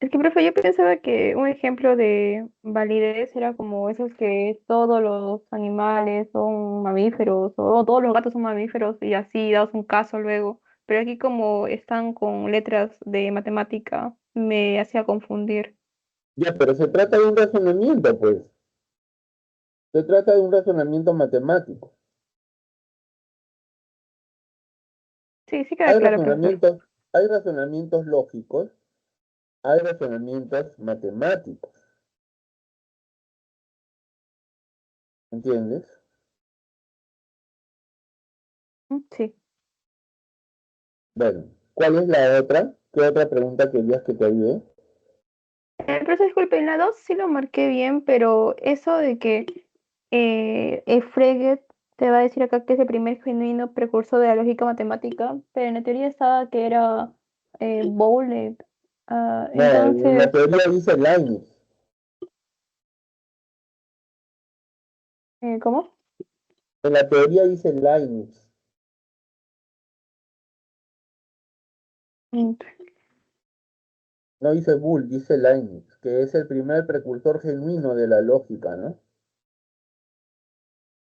Es que, profe, yo pensaba que un ejemplo de validez era como esos que todos los animales son mamíferos o todos los gatos son mamíferos y así das un caso luego. Pero aquí como están con letras de matemática, me hacía confundir. Ya, pero se trata de un razonamiento, pues. Se trata de un razonamiento matemático. Sí, sí queda claro, profesor. Hay razonamientos lógicos, hay razonamientos matemáticos. ¿Entiendes? Sí. Bueno, ¿cuál es la otra? ¿Qué otra pregunta querías que te ayude? Profesor, disculpe, en la 2 sí lo marqué bien, pero eso de que Frege te va a decir acá que es el primer genuino precursor de la lógica matemática, pero en la teoría estaba que era Bowlett. No, en la Entonces, teoría dice Leibniz. ¿cómo? En la teoría dice Leibniz. Mm, No dice Bull, dice Leibniz, que es el primer precursor genuino de la lógica, ¿no?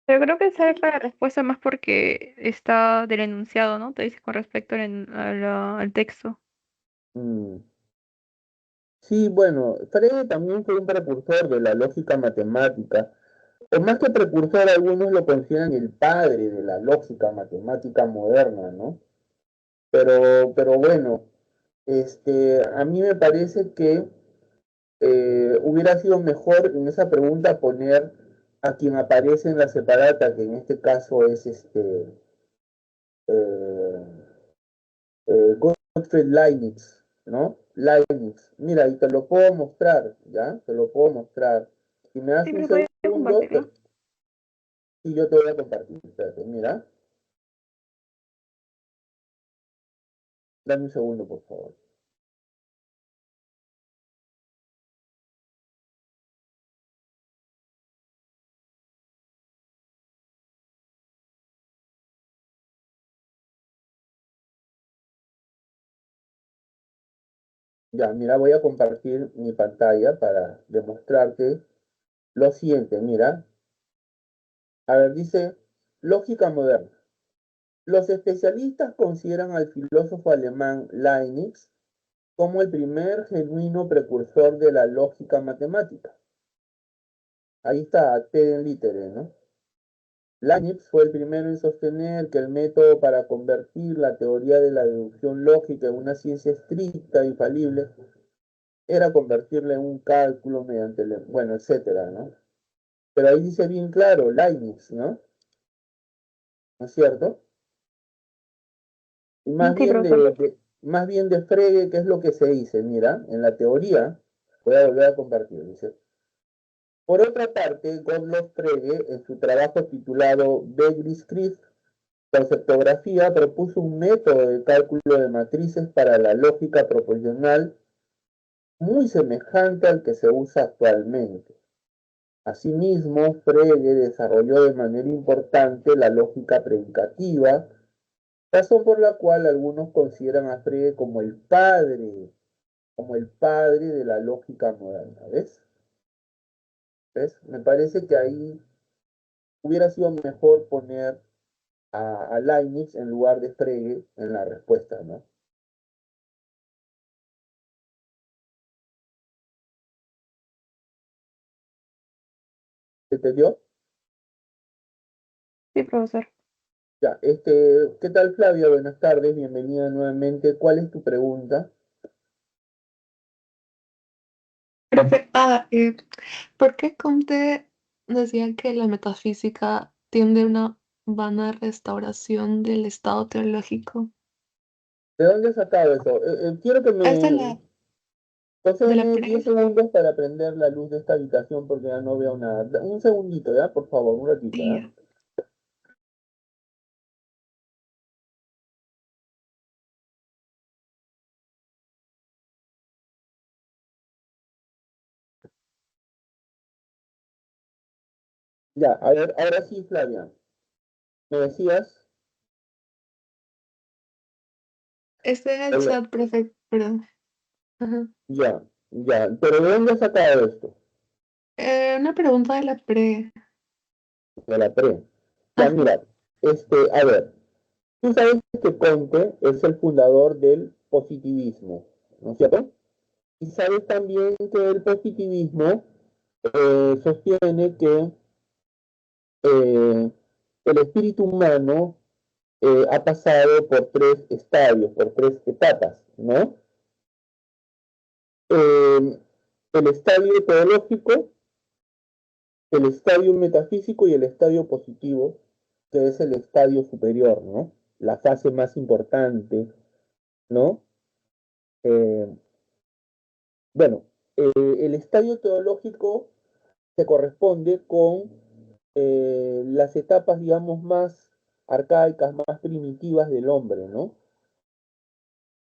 Pero creo que sale para la respuesta más porque está del enunciado, ¿no? Te dice con respecto al texto. Mm. Sí, bueno, Frege también fue un precursor de la lógica matemática, o más que precursor, algunos lo consideran el padre de la lógica matemática moderna, ¿no? Pero bueno, a mí me parece que hubiera sido mejor en esa pregunta poner a quien aparece en la separata, que en este caso es eh, Gottfried Leibniz, ¿no? Leibniz. Mira, y te lo puedo mostrar, ¿ya? Te lo puedo mostrar. Si me das Sí, un pero podría segundo, compartirlo. y yo te voy a compartir. Espérate, mira. Dame un segundo, por favor. Ya, mira, voy a compartir mi pantalla para demostrarte lo siguiente. Mira, a ver, dice lógica moderna. Los especialistas consideran al filósofo alemán Leibniz como el primer genuino precursor de la lógica matemática. Ahí está, T litere, ¿no? Leibniz fue el primero en sostener que el método para convertir la teoría de la deducción lógica en una ciencia estricta e infalible era convertirla en un cálculo mediante, bueno, etcétera, ¿no? Pero ahí dice bien claro, Leibniz, ¿no? ¿No es cierto? Y Sí, profesor. más bien de Frege, ¿qué es lo que se dice? Mira, en la teoría, voy a volver a compartir, dice. Por otra parte, Gottlob Frege, en su trabajo titulado Begriffsschrift, conceptografía, propuso un método de cálculo de matrices para la lógica proposicional muy semejante al que se usa actualmente. Asimismo, Frege desarrolló de manera importante la lógica predicativa, razón por la cual algunos consideran a Frege como el padre de la lógica moderna. ¿Ves? ¿Ves? Me parece que ahí hubiera sido mejor poner a Leibniz en lugar de Frege en la respuesta, ¿no? ¿Se entendió? Sí, profesor. Ya, ¿qué tal, Flavia? Buenas tardes, bienvenida nuevamente. ¿Cuál es tu pregunta? Profe, ¿por qué Comte decía que la metafísica tiende a una vana restauración del estado teológico? ¿De dónde has sacado eso? Quiero que Es me de la concede 10 pre. segundos para prender la luz de esta habitación porque ya no veo nada. Un segundito, ¿ya? Por favor, un ratito, ¿ya? Ya. Ya, a ver, ahora sí, Flavia. ¿Me decías? Está en el Hola. chat, profe, perdón. Ajá. Ya, ya. ¿Pero de dónde has sacado esto? Una pregunta de la pre. De la pre. Ya, Ajá. mira, a ver, tú sabes que Comte es el fundador del positivismo, ¿no es cierto? Y sabes también que el positivismo sostiene que el espíritu humano ha pasado por tres estadios, por tres etapas, ¿no? Eh, el estadio teológico, el estadio metafísico y el estadio positivo, que es el estadio superior, ¿no? La fase más importante, ¿no? Eh, bueno, el estadio teológico se corresponde con las etapas, digamos, más arcaicas, más primitivas del hombre, ¿no?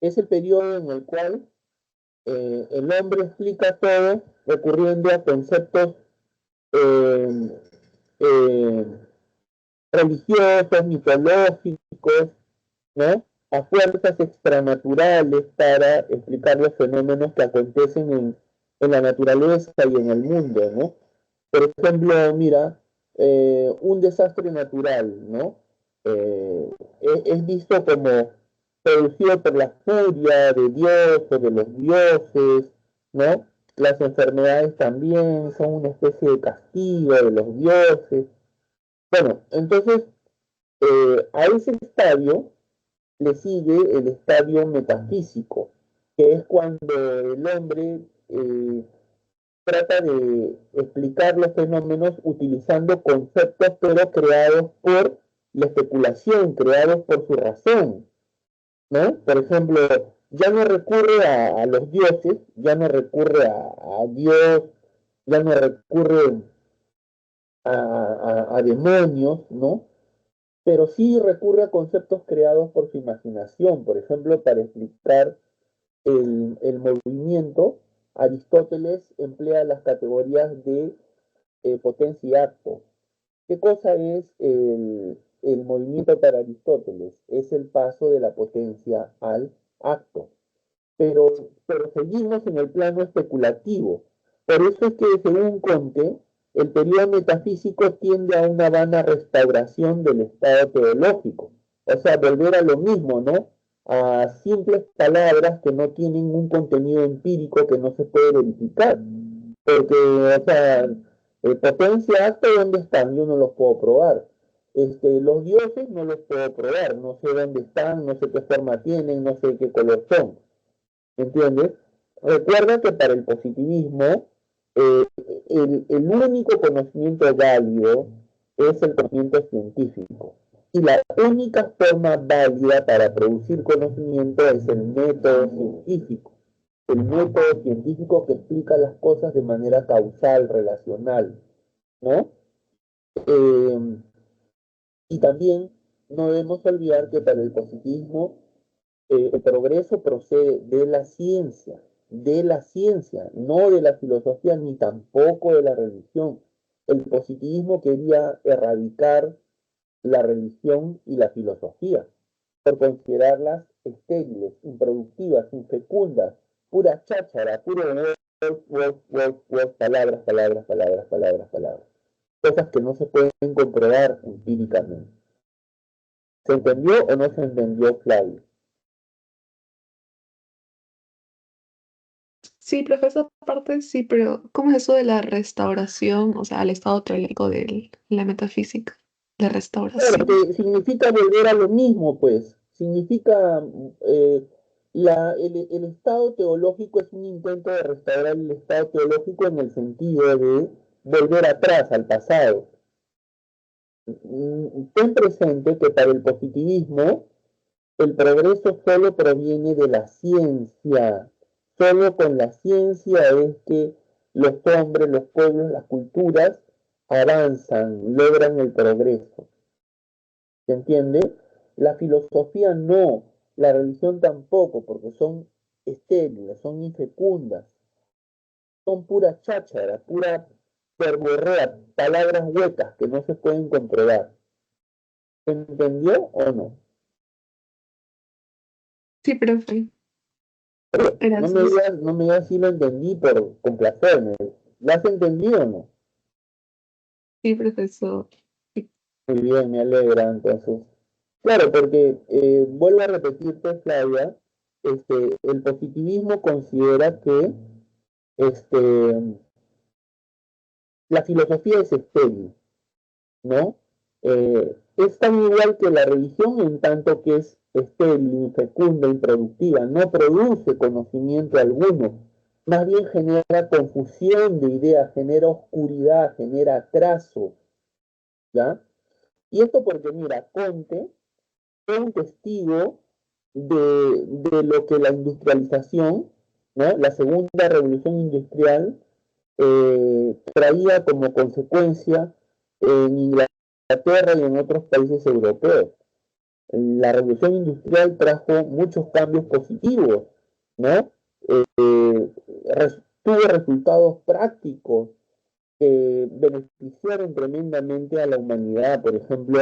Es el periodo en el cual el hombre explica todo recurriendo a conceptos eh, eh, religiosos, mitológicos, ¿no? A fuerzas extranaturales para explicar los fenómenos que acontecen en la naturaleza y en el mundo, ¿no? Por ejemplo, mira, un desastre natural, ¿no? Eh, es visto como producido por la furia de Dios o de los dioses, ¿no? Las enfermedades también son una especie de castigo de los dioses. Bueno, entonces a ese estadio le sigue el estadio metafísico, que es cuando el hombre trata de explicar los fenómenos utilizando conceptos pero creados por la especulación, creados por su razón, ¿no? Por ejemplo, ya no recurre a los dioses, ya no recurre a Dios, ya no recurre a demonios, ¿no? Pero sí recurre a conceptos creados por su imaginación. Por ejemplo, para explicar el movimiento, Aristóteles emplea las categorías de potencia y acto. ¿Qué cosa es el movimiento para Aristóteles? Es el paso de la potencia al acto. Pero, pero seguimos en el plano especulativo. Por eso es que, según Comte, el periodo metafísico tiende a una vana restauración del estado teológico. O sea, volver a lo mismo, ¿no? A simples palabras que no tienen un contenido empírico que no se puede verificar. Porque, o sea, potencia, acto, ¿dónde están? Yo no los puedo probar. Los dioses no los puedo probar, no sé dónde están, no sé qué forma tienen, no sé qué color son. ¿Entiendes? Recuerda que para el positivismo eh, el único conocimiento válido es el conocimiento científico. Y la única forma válida para producir conocimiento es el método científico. El método científico que explica las cosas de manera causal, relacional, ¿no? Eh, y también no debemos olvidar que para el positivismo el progreso procede de la ciencia, no de la filosofía ni tampoco de la religión. El positivismo quería erradicar la religión y la filosofía por considerarlas estériles, improductivas, infecundas, pura cháchara, puro palabras, palabras, palabras, palabras, palabras. cosas que no se pueden comprobar empíricamente. ¿Se entendió o no se entendió, Flavio? Sí, profesor, aparte sí, pero ¿cómo es eso de la restauración? O sea, al estado teórico de la metafísica, la Claro, restauración. que significa volver a lo mismo, pues. Significa, el estado teológico es un intento de restaurar el estado teológico en el sentido de volver atrás, al pasado. Ten presente que para el positivismo el progreso solo proviene de la ciencia. Solo con la ciencia es que los hombres, los pueblos, las culturas avanzan, logran el progreso. ¿Se entiende? La filosofía no, la religión tampoco, porque son estériles, son infecundas, son pura cháchara, pura verborrea, palabras huecas que no se pueden comprobar. ¿Se entendió o no? Sí, profe, No me gracias. digas, no me digas si lo entendí por complacerme. ¿Lo has entendido o no? Sí, profesor. Sí, Muy bien, me alegra entonces. Claro, porque vuelvo a repetirte, Flavia, el positivismo considera que este, la filosofía es estéril, ¿no? Es tan igual que la religión en tanto que es estéril, infecunda, improductiva, no produce conocimiento alguno, más bien genera confusión de ideas, genera oscuridad, genera atraso, ¿ya? Y esto porque, mira, Conte fue un testigo de lo que la industrialización, ¿no? La segunda revolución industrial traía como consecuencia en Inglaterra y en otros países europeos. La revolución industrial trajo muchos cambios positivos, ¿no? Tuvo resultados prácticos que beneficiaron tremendamente a la humanidad. Por ejemplo,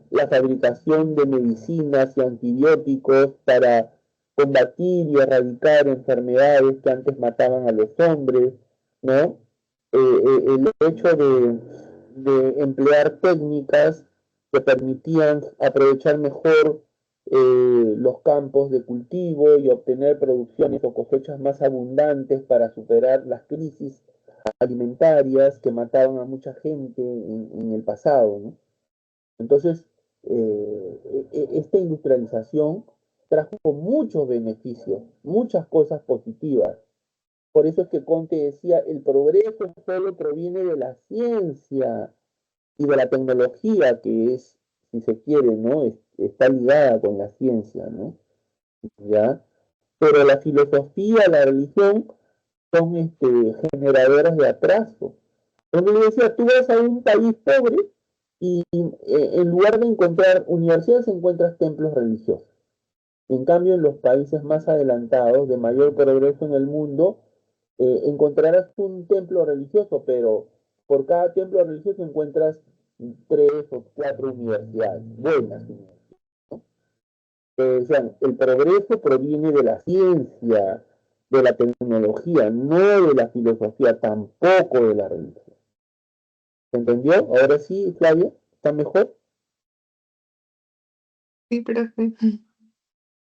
la fabricación de medicinas y antibióticos para combatir y erradicar enfermedades que antes mataban a los hombres, ¿no? El hecho de emplear técnicas que permitían aprovechar mejor los campos de cultivo y obtener producciones o cosechas más abundantes para superar las crisis alimentarias que mataban a mucha gente en el pasado, ¿no? Entonces, esta industrialización trajo muchos beneficios, muchas cosas positivas. Por eso es que Conte decía, el progreso solo proviene de la ciencia y de la tecnología, que es, si se quiere, ¿no? Está ligada con la ciencia, ¿no? ¿Ya? Pero la filosofía, la religión, son generadoras de atraso. Entonces yo decía, tú vas a un país pobre y en lugar de encontrar universidades encuentras templos religiosos. En cambio, en los países más adelantados, de mayor progreso en el mundo, encontrarás un templo religioso, pero por cada templo religioso encuentras 3 o 4 universidades, buenas universidades, ¿no? Decían, el progreso proviene de la ciencia, de la tecnología, no de la filosofía, tampoco de la religión. ¿Se entendió? Ahora sí, Flavia, ¿está mejor? sí, profe.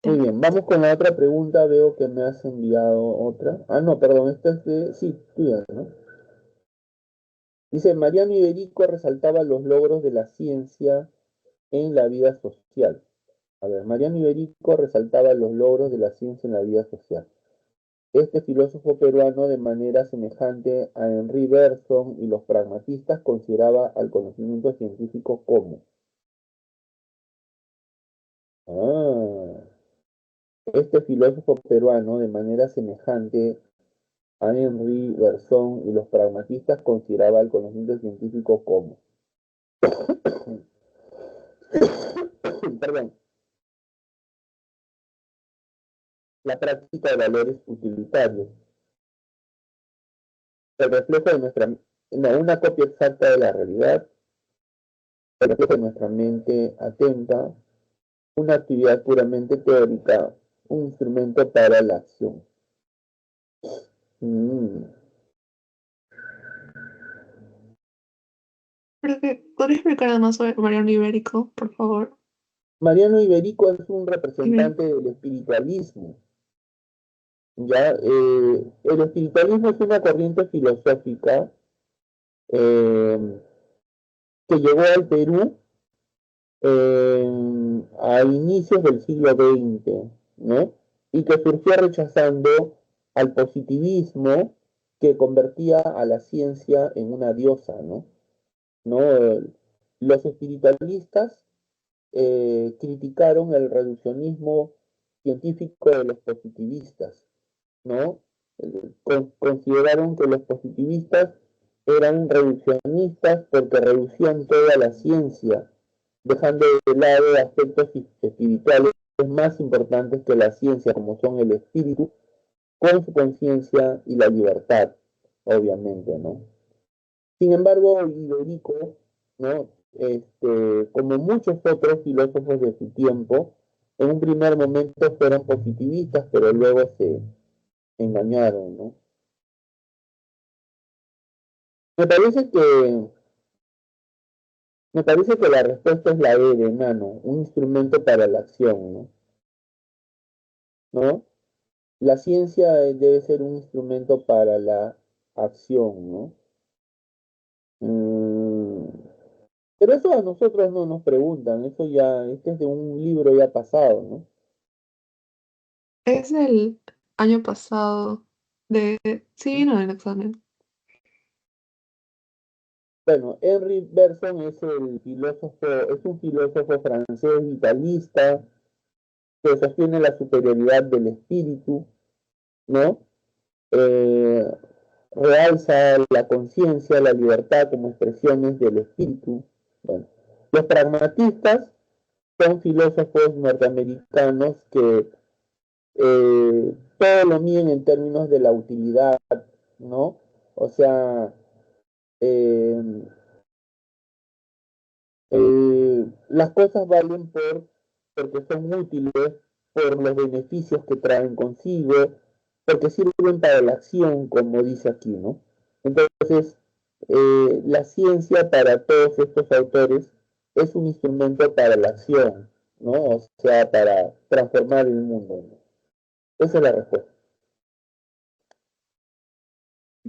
Muy Ya. bien, vamos con la otra pregunta. Veo que me has enviado otra. Ah, no, perdón, esta es de... Sí, tuya, ¿no? Dice, Mariano Iberico resaltaba los logros de la ciencia en la vida social. A ver, Mariano Iberico resaltaba los logros de la ciencia en la vida social. Este filósofo peruano, de manera semejante a Henri Bergson y los pragmatistas, consideraba al conocimiento científico como... Ah, este filósofo peruano, de manera semejante a Henry Bergson y los pragmatistas, consideraba el conocimiento científico como, perdón, la práctica de valores utilitarios, el reflejo de nuestra, no, una copia exacta de la realidad, el reflejo de nuestra mente atenta, una actividad puramente teórica, un instrumento para la acción. Mm. Profe, ¿podría explicar más sobre Mariano Ibérico, por favor? Mariano Iberico es un Ibérico. representante del espiritualismo. ¿Ya? El espiritualismo es una corriente filosófica eh, que llegó al Perú a inicios del siglo XX, ¿no? Y que surgió rechazando al positivismo que convertía a la ciencia en una diosa, ¿no? ¿No? Los espiritualistas criticaron el reduccionismo científico de los positivistas, ¿no? Consideraron que los positivistas eran reduccionistas porque reducían toda la ciencia, dejando de lado aspectos espirituales más importantes que la ciencia, como son el espíritu, con su conciencia y la libertad, obviamente, ¿no? Sin embargo, Iberico, ¿no? Como muchos otros filósofos de su tiempo, en un primer momento fueron positivistas, pero luego se engañaron, ¿no? Me parece que, me parece que la respuesta es la E de Nano, un instrumento para la acción, ¿no? ¿No? La ciencia debe ser un instrumento para la acción, ¿no? Mm, pero eso a nosotros no nos preguntan, eso ya, este es de un libro ya pasado, ¿no? Es del año pasado, de... Sí, vino el examen. Bueno, Henri Bergson es es un filósofo francés vitalista que sostiene la superioridad del espíritu, ¿no? Eh, realza la conciencia, la libertad como expresiones del espíritu. Bueno, los pragmatistas son filósofos norteamericanos que todo lo miden en términos de la utilidad, ¿no? O sea, eh, las cosas valen porque son útiles, por los beneficios que traen consigo, porque sirven para la acción, como dice aquí, ¿no? Entonces, la ciencia para todos estos autores es un instrumento para la acción, ¿no? O sea, para transformar el mundo, ¿no? Esa es la respuesta.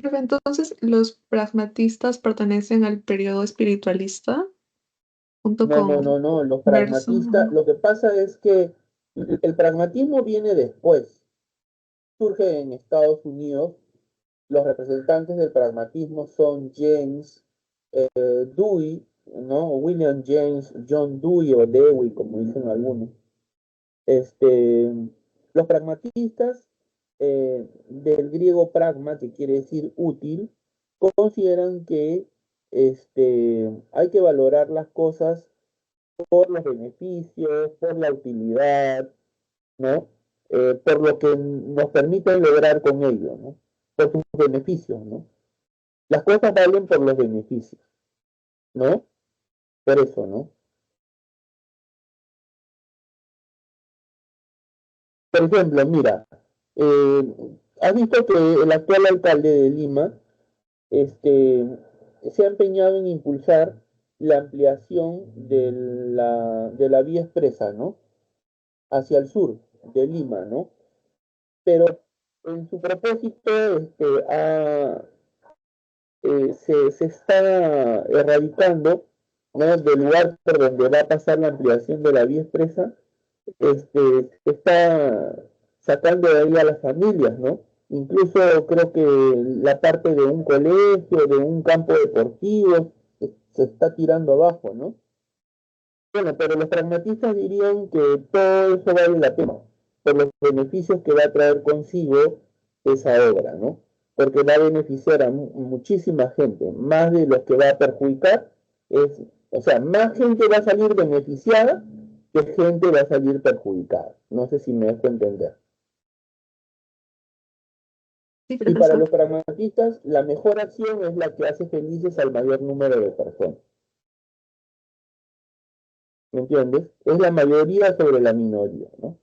Profe, entonces, ¿los pragmatistas pertenecen al periodo espiritualista junto No, no, no, con no, los pragmatistas, Bergson? lo que pasa es que el pragmatismo viene después, surge en Estados Unidos. Los representantes del pragmatismo son James Dewey, ¿no? William James, John Dewey o Dewey, como dicen algunos. Este, los pragmatistas, del griego pragma, que quiere decir útil, consideran que hay que valorar las cosas por los beneficios, por la utilidad, ¿no? Por lo que nos permiten lograr con ello, ¿no? Por sus beneficios, ¿no? Las cosas valen por los beneficios, ¿no? Por eso, ¿no? Por ejemplo, mira, has visto que el actual alcalde de Lima, este, se ha empeñado en impulsar la ampliación de la vía expresa, ¿no? Hacia el sur de Lima, ¿no? Pero en su propósito, se está erradicando, ¿no? Del lugar por donde va a pasar la ampliación de la vía expresa, se está sacando de ahí a las familias, ¿no? Incluso creo que la parte de un colegio, de un campo deportivo, se está tirando abajo, ¿no? Bueno, pero los pragmatistas dirían que todo eso vale la pena por los beneficios que va a traer consigo esa obra, ¿no? Porque va a beneficiar a muchísima gente, más de los que va a perjudicar, o sea, más gente va a salir beneficiada que gente va a salir perjudicada. No sé si me dejo entender. Sí, Y para profesor. los pragmatistas, la mejor acción es la que hace felices al mayor número de personas. ¿Me entiendes? Es la mayoría sobre la minoría, ¿no?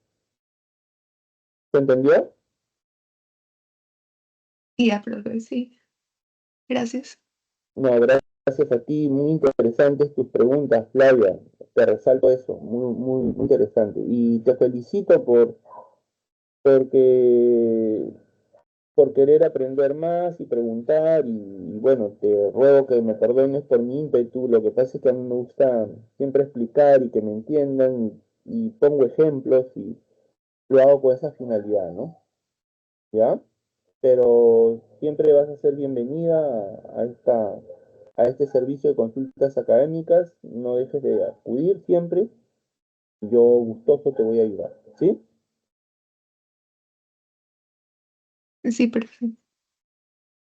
¿Se entendió? Y ya, profe, sí. Gracias. No, gracias Gracias a ti, muy interesantes tus preguntas, Flavia. Te resalto eso, muy interesante. Y te felicito porque, por querer aprender más y preguntar. Y bueno, te ruego que me perdones por mi ímpetu. Lo que pasa es que a mí me gusta siempre explicar y que me entiendan y pongo ejemplos y lo hago con esa finalidad, ¿no? ¿Ya? Pero siempre vas a ser bienvenida a este servicio de consultas académicas. No dejes de acudir siempre. Yo gustoso te voy a ayudar, ¿sí? Sí, perfecto.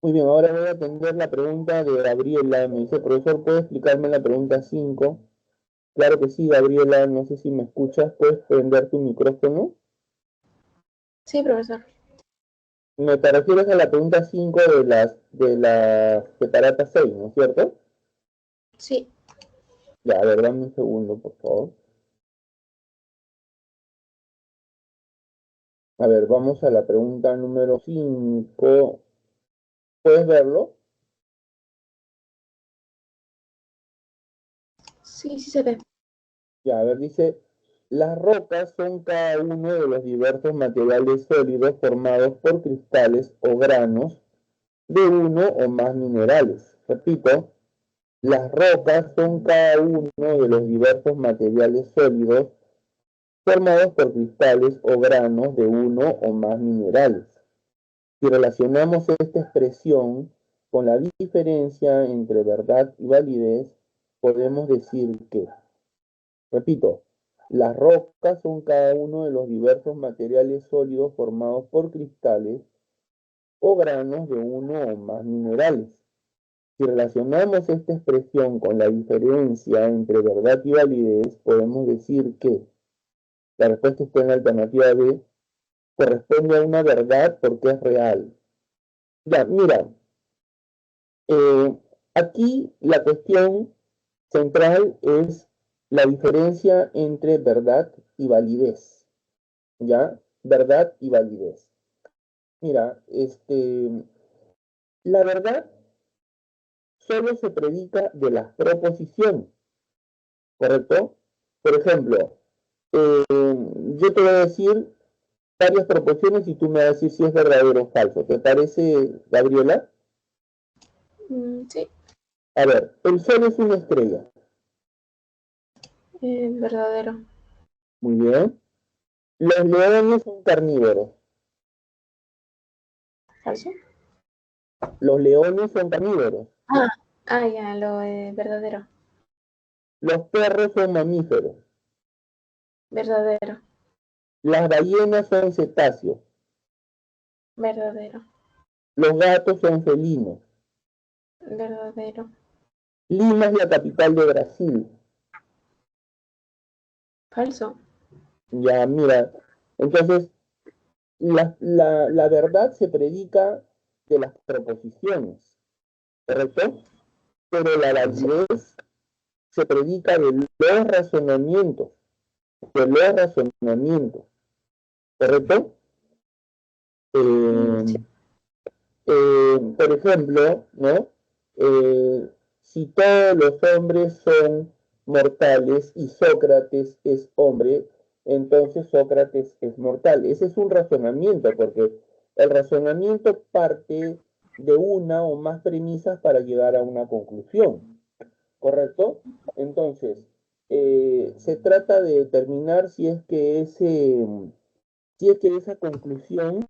Muy bien, ahora voy a atender la pregunta de Gabriela. Me dice, profesor, ¿puede explicarme la pregunta 5? Claro que sí, Gabriela, no sé si me escuchas. ¿Puedes prender tu micrófono? Sí, profesor. Te refieres a la pregunta 5 de las separatas 6, ¿no es cierto? Sí. Ya, a ver, dame un segundo, por favor. A ver, vamos a la pregunta número 5. ¿Puedes verlo? Sí, sí se ve. Ya, a ver, dice, las rocas son cada uno de los diversos materiales sólidos formados por cristales o granos de uno o más minerales. Repito, las rocas son cada uno de los diversos materiales sólidos formados por cristales o granos de uno o más minerales. Si relacionamos esta expresión con la diferencia entre verdad y validez, podemos decir que, repito, las rocas son cada uno de los diversos materiales sólidos formados por cristales o granos de uno o más minerales. Si relacionamos esta expresión con la diferencia entre verdad y validez, podemos decir que la respuesta está en la alternativa B, corresponde a una verdad porque es real. Ya, mira, aquí la cuestión central es la diferencia entre verdad y validez. ¿Ya? Verdad y validez. Mira, la verdad solo se predica de las proposiciones, ¿correcto? Por ejemplo, yo te voy a decir varias proposiciones y tú me vas a decir si es verdadero o falso. ¿Te parece, Gabriela? Sí. A ver, el sol es una estrella. Verdadero. Muy bien. Los leones son carnívoros. ¿Falso? Los leones son carnívoros. Ya, lo verdadero. Los perros son mamíferos. Verdadero. Las ballenas son cetáceos. Verdadero. Los gatos son felinos. Verdadero. Lima es la capital de Brasil. Falso. Ya, mira. Entonces, la verdad se predica de las proposiciones, ¿correcto? Pero la validez se predica de los razonamientos, ¿correcto? Sí. Por ejemplo, ¿no? Si todos los hombres son mortales y Sócrates es hombre, entonces Sócrates es mortal. Ese es un razonamiento, porque el razonamiento parte de una o más premisas para llegar a una conclusión, ¿correcto? Entonces, se trata de determinar si es que esa conclusión,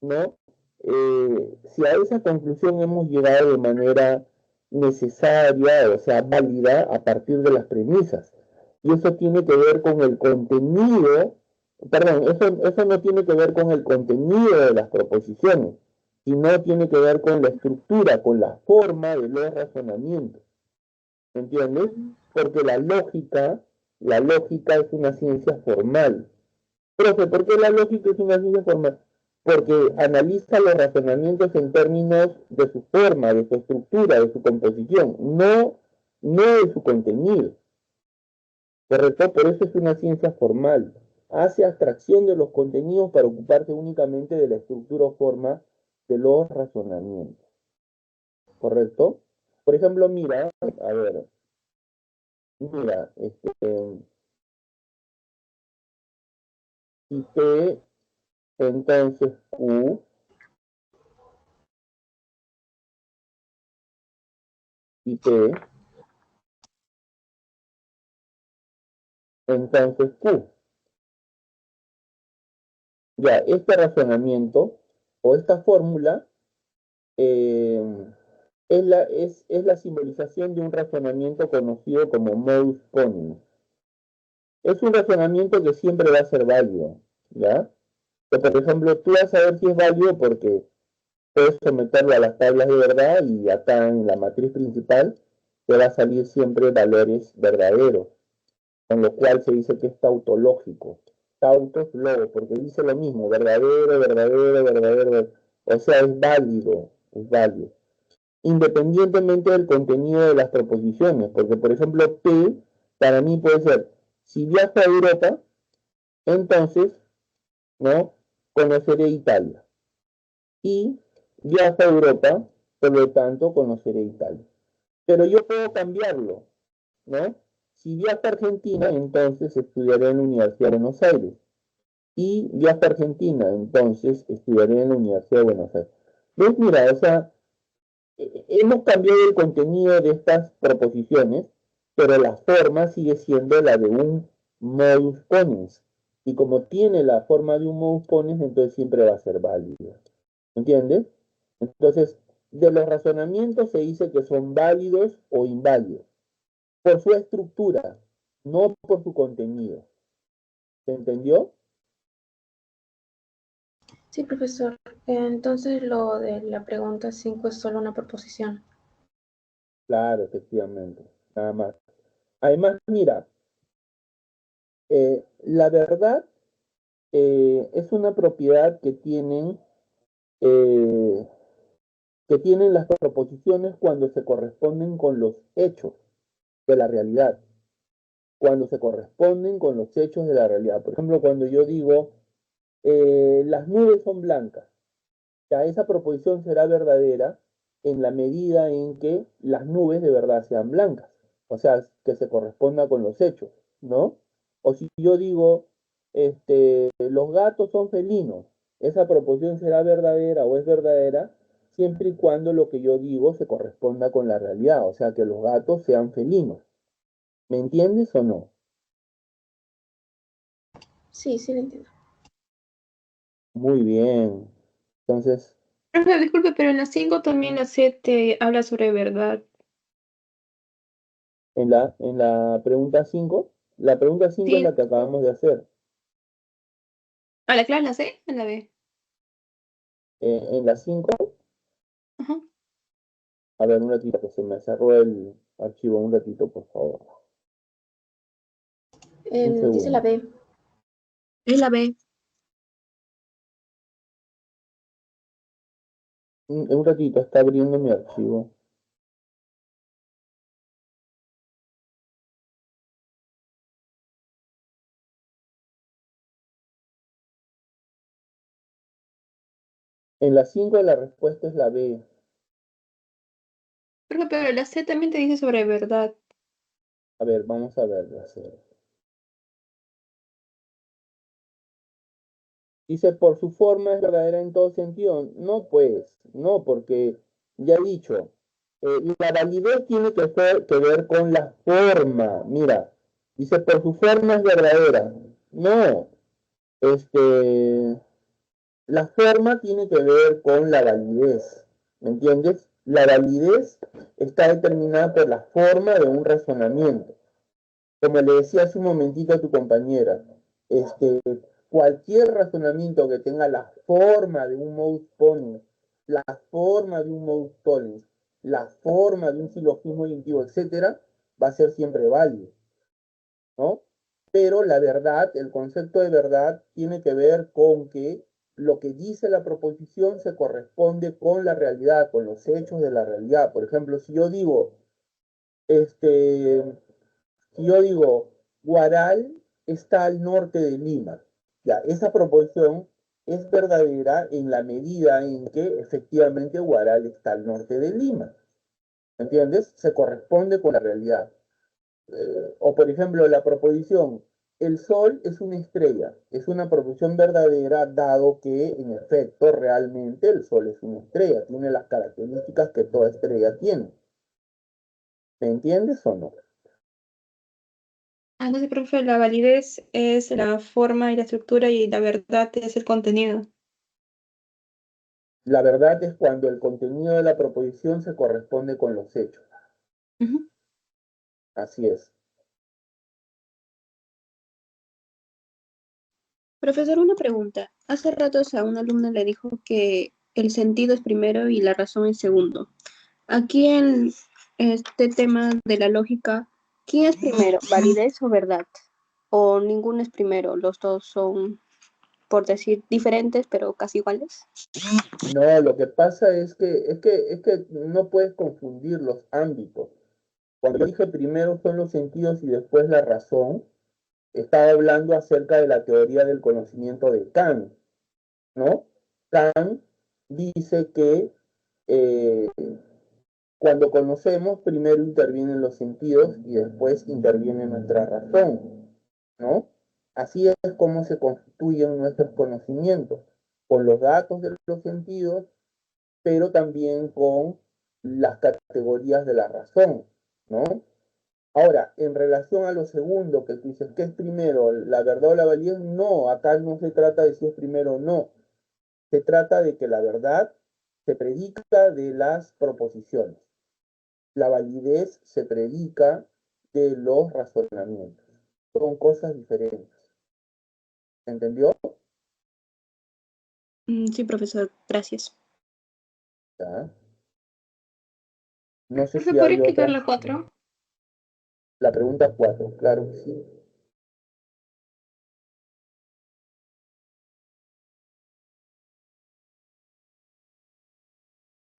¿no? Si a esa conclusión hemos llegado de manera necesaria, o sea, válida, a partir de las premisas. Y eso tiene que ver con el contenido, perdón, eso no tiene que ver con el contenido de las proposiciones, sino tiene que ver con la estructura, con la forma de los razonamientos. ¿Entiendes? Porque la lógica es una ciencia formal. Profe, ¿por qué la lógica es una ciencia formal? Porque analiza los razonamientos en términos de su forma, de su estructura, de su composición, no de su contenido. ¿Correcto? Por eso es una ciencia formal. Hace abstracción de los contenidos para ocuparse únicamente de la estructura o forma de los razonamientos. ¿Correcto? Por ejemplo, mira, a ver, mira, si P, entonces Q, y P, entonces Q. Ya, este razonamiento o esta fórmula es la simbolización de un razonamiento conocido como modus ponens. Es un razonamiento que siempre va a ser válido, ¿ya? Que, por ejemplo, tú vas a ver si es válido porque puedes someterlo a las tablas de verdad y acá en la matriz principal te va a salir siempre valores verdaderos, con lo cual se dice que es tautológico. Tautos, logo, porque dice lo mismo, verdadero, verdadero, verdadero, o sea, es válido, es válido. Independientemente del contenido de las proposiciones, porque por ejemplo P para mí puede ser, si viajo a Europa, entonces, ¿no? Conoceré Italia. Y viajo a Europa, por lo tanto, conoceré Italia. Pero yo puedo cambiarlo, ¿no? Si viajo a Argentina, entonces estudiaré en la Universidad de Buenos Aires. Y viajo a Argentina, entonces estudiaré en la Universidad de Buenos Aires. ¿Ves? Mira, o sea, hemos cambiado el contenido de estas proposiciones, pero la forma sigue siendo la de un modus ponens. Y como tiene la forma de un modus ponens, entonces siempre va a ser válido. ¿Entiendes? Entonces, de los razonamientos se dice que son válidos o inválidos por su estructura, no por su contenido. ¿Se entendió? Sí, profesor. Entonces lo de la pregunta 5 es solo una proposición. Claro, efectivamente. Nada más. Además, mira, la verdad es una propiedad eh, que tienen las proposiciones cuando se corresponden con los hechos de la realidad. Cuando se corresponden con los hechos de la realidad. Por ejemplo, cuando yo digo, las nubes son blancas, ya esa proposición será verdadera en la medida en que las nubes de verdad sean blancas, o sea, que se corresponda con los hechos, ¿no? O si yo digo, los gatos son felinos, esa proposición será verdadera o es verdadera siempre y cuando lo que yo digo se corresponda con la realidad, o sea, que los gatos sean felinos. ¿Me entiendes o no? Sí, sí lo entiendo. Muy bien. Entonces, Profe, disculpe, pero en la 5 también la 7 habla sobre verdad. en la pregunta 5, la pregunta 5 es Sí, la que acabamos de hacer. ¿a la clase la C? En la B. En la 5, Ajá. a ver, un ratito, que se me cerró el archivo, un ratito, por favor. Un Dice la segundo. B. Es la B. Un ratito, está abriendo mi archivo. En la 5 la respuesta es la B. Profe, pero la C también te dice sobre verdad. A ver, vamos a ver la C. Dice, por su forma es verdadera en todo sentido. No, pues, no, porque ya he dicho, la validez tiene que ver con la forma. Mira, dice, por su forma es verdadera. No, este, la forma tiene que ver con la validez. ¿Me entiendes? La validez está determinada por la forma de un razonamiento. Como le decía hace un momentito a tu compañera, este, cualquier razonamiento que tenga la forma de un modus ponens, la forma de un modus tollens, la forma de un silogismo aditivo, etcétera, va a ser siempre válido, ¿no? Pero la verdad, el concepto de verdad tiene que ver con que lo que dice la proposición se corresponde con la realidad, con los hechos de la realidad. Por ejemplo, si yo digo, este, si yo digo, Guaral está al norte de Lima, ya, esa proposición es verdadera en la medida en que efectivamente Guaral está al norte de Lima. ¿entiendes? Se corresponde con la realidad. O por ejemplo, la proposición, el Sol es una estrella, es una proposición verdadera dado que en efecto realmente el Sol es una estrella, tiene las características que toda estrella tiene. ¿Me entiendes o no? Entonces, profe, la validez es la forma y la estructura y la verdad es el contenido. La verdad es cuando el contenido de la proposición se corresponde con los hechos. Ujú. Así es. Profesor, una pregunta. Hace ratos a una alumna le dijo que el sentido es primero y la razón es segundo. Aquí en este tema de la lógica, ¿quién es primero, validez o verdad? ¿O ninguno es primero? Los dos son, por decir, diferentes, pero casi iguales. No, lo que pasa es que no puedes confundir los ámbitos. Cuando yo dije primero son los sentidos y después la razón, estaba hablando acerca de la teoría del conocimiento de Kant, ¿no? Kant dice que eh, cuando conocemos, primero intervienen los sentidos y después interviene nuestra razón, ¿no? Así es como se constituyen nuestros conocimientos, con los datos de los sentidos, pero también con las categorías de la razón, ¿no? Ahora, en relación a lo segundo que tú dices, ¿qué es primero, la verdad o la validez? No, acá no se trata de si es primero o no. Se trata de que la verdad se predica de las proposiciones. La validez se predica de los razonamientos. Son cosas diferentes. ¿Entendió? Sí, profesor, gracias. ¿Ya? No sé Profe, si ¿podría hay explicar otra. la 4? La pregunta 4, claro que sí.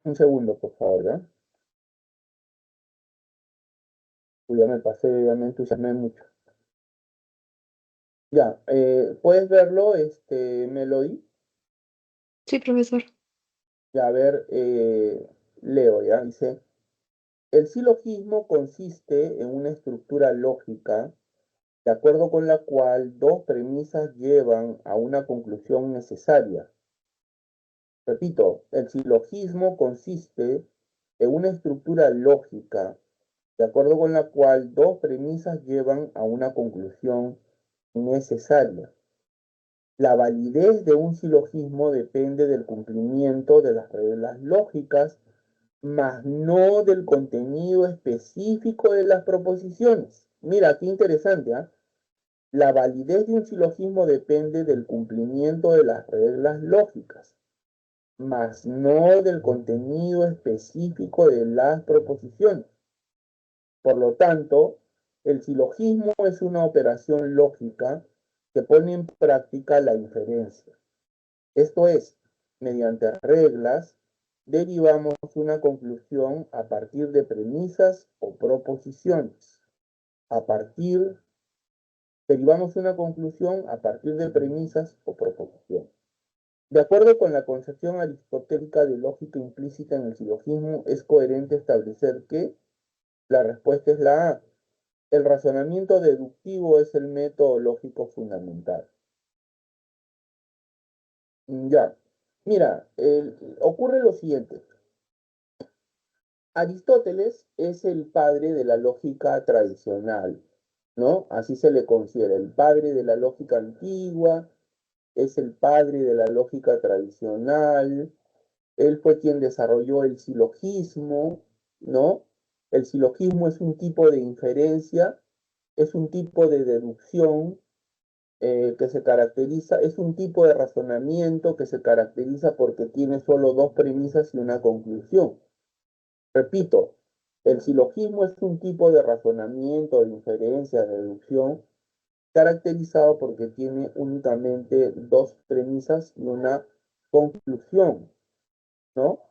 Un segundo, por favor, ¿ya? Uy, ya me pasé, ya me entusiasmé mucho. Ya, ¿puedes verlo, Melody? Sí, profesor. Ya, a ver, leo, ¿ya? Dice, el silogismo consiste en una estructura lógica de acuerdo con la cual dos premisas llevan a una conclusión necesaria. Repito, el silogismo consiste en una estructura lógica de acuerdo con la cual dos premisas llevan a una conclusión necesaria. La validez de un silogismo depende del cumplimiento de las reglas lógicas, mas no del contenido específico de las proposiciones. Mira, qué interesante, ¿ah? La validez de un silogismo depende del cumplimiento de las reglas lógicas, mas no del contenido específico de las proposiciones. Por lo tanto, el silogismo es una operación lógica que pone en práctica la inferencia. Esto es, mediante reglas, derivamos una conclusión a partir de premisas o proposiciones. Derivamos una conclusión a partir de premisas o proposiciones. De acuerdo con la concepción aristotélica de lógica implícita en el silogismo, es coherente establecer que la respuesta es la A. El razonamiento deductivo es el método lógico fundamental. Ya, mira, ocurre lo siguiente. Aristóteles es el padre de la lógica tradicional, ¿no? Así se le considera, el padre de la lógica antigua, es el padre de la lógica tradicional. Él fue quien desarrolló el silogismo, ¿no? El silogismo es un tipo de inferencia, es un tipo de deducción que se caracteriza, es un tipo de razonamiento que se caracteriza porque tiene solo dos premisas y una conclusión. Repito, el silogismo es un tipo de razonamiento, de inferencia, de deducción, caracterizado porque tiene únicamente dos premisas y una conclusión, ¿no?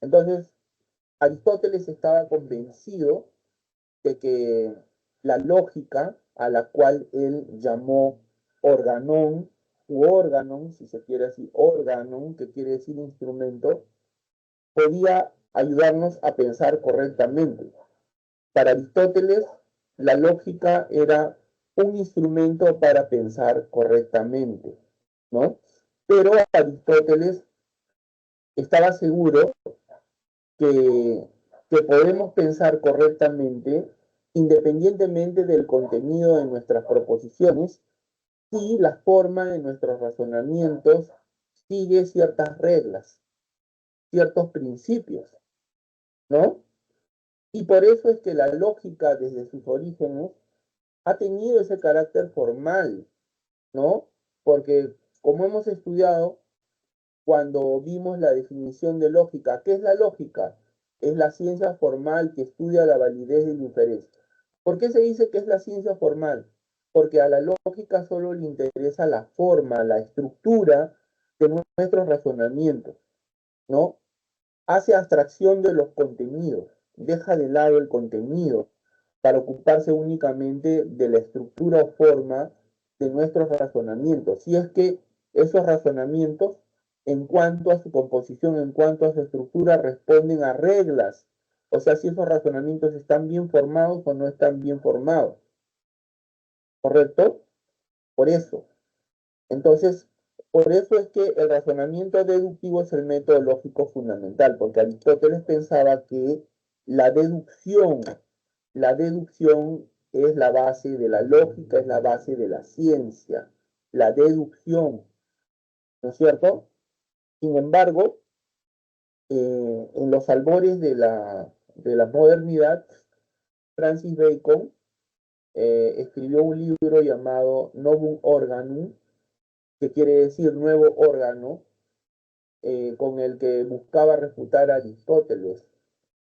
Entonces, Aristóteles estaba convencido de que la lógica a la cual él llamó organón u órganon, si se quiere decir órganon, que quiere decir instrumento, podía ayudarnos a pensar correctamente. Para Aristóteles, la lógica era un instrumento para pensar correctamente, ¿no? Pero Aristóteles estaba seguro que, que podemos pensar correctamente independientemente del contenido de nuestras proposiciones si la forma de nuestros razonamientos sigue ciertas reglas, ciertos principios, ¿no? Y por eso es que la lógica desde sus orígenes ha tenido ese carácter formal, ¿no? Porque como hemos estudiado, cuando vimos la definición de lógica, ¿qué es la lógica? Es la ciencia formal que estudia la validez de la inferencia. ¿Por qué se dice que es la ciencia formal? Porque a la lógica solo le interesa la forma, la estructura de nuestros razonamientos, ¿no? Hace abstracción de los contenidos, deja de lado el contenido para ocuparse únicamente de la estructura o forma de nuestros razonamientos. Si es que esos razonamientos, en cuanto a su composición, en cuanto a su estructura, responden a reglas. O sea, si esos razonamientos están bien formados o no están bien formados. ¿Correcto? Por eso. Entonces, por eso es que el razonamiento deductivo es el método lógico fundamental, porque Aristóteles pensaba que la deducción, la deducción es la base de la lógica, es la base de la ciencia, la deducción, ¿no es cierto? Sin embargo, en los albores de la modernidad, Francis Bacon escribió un libro llamado Novum Organum, que quiere decir nuevo órgano, con el que buscaba refutar a Aristóteles.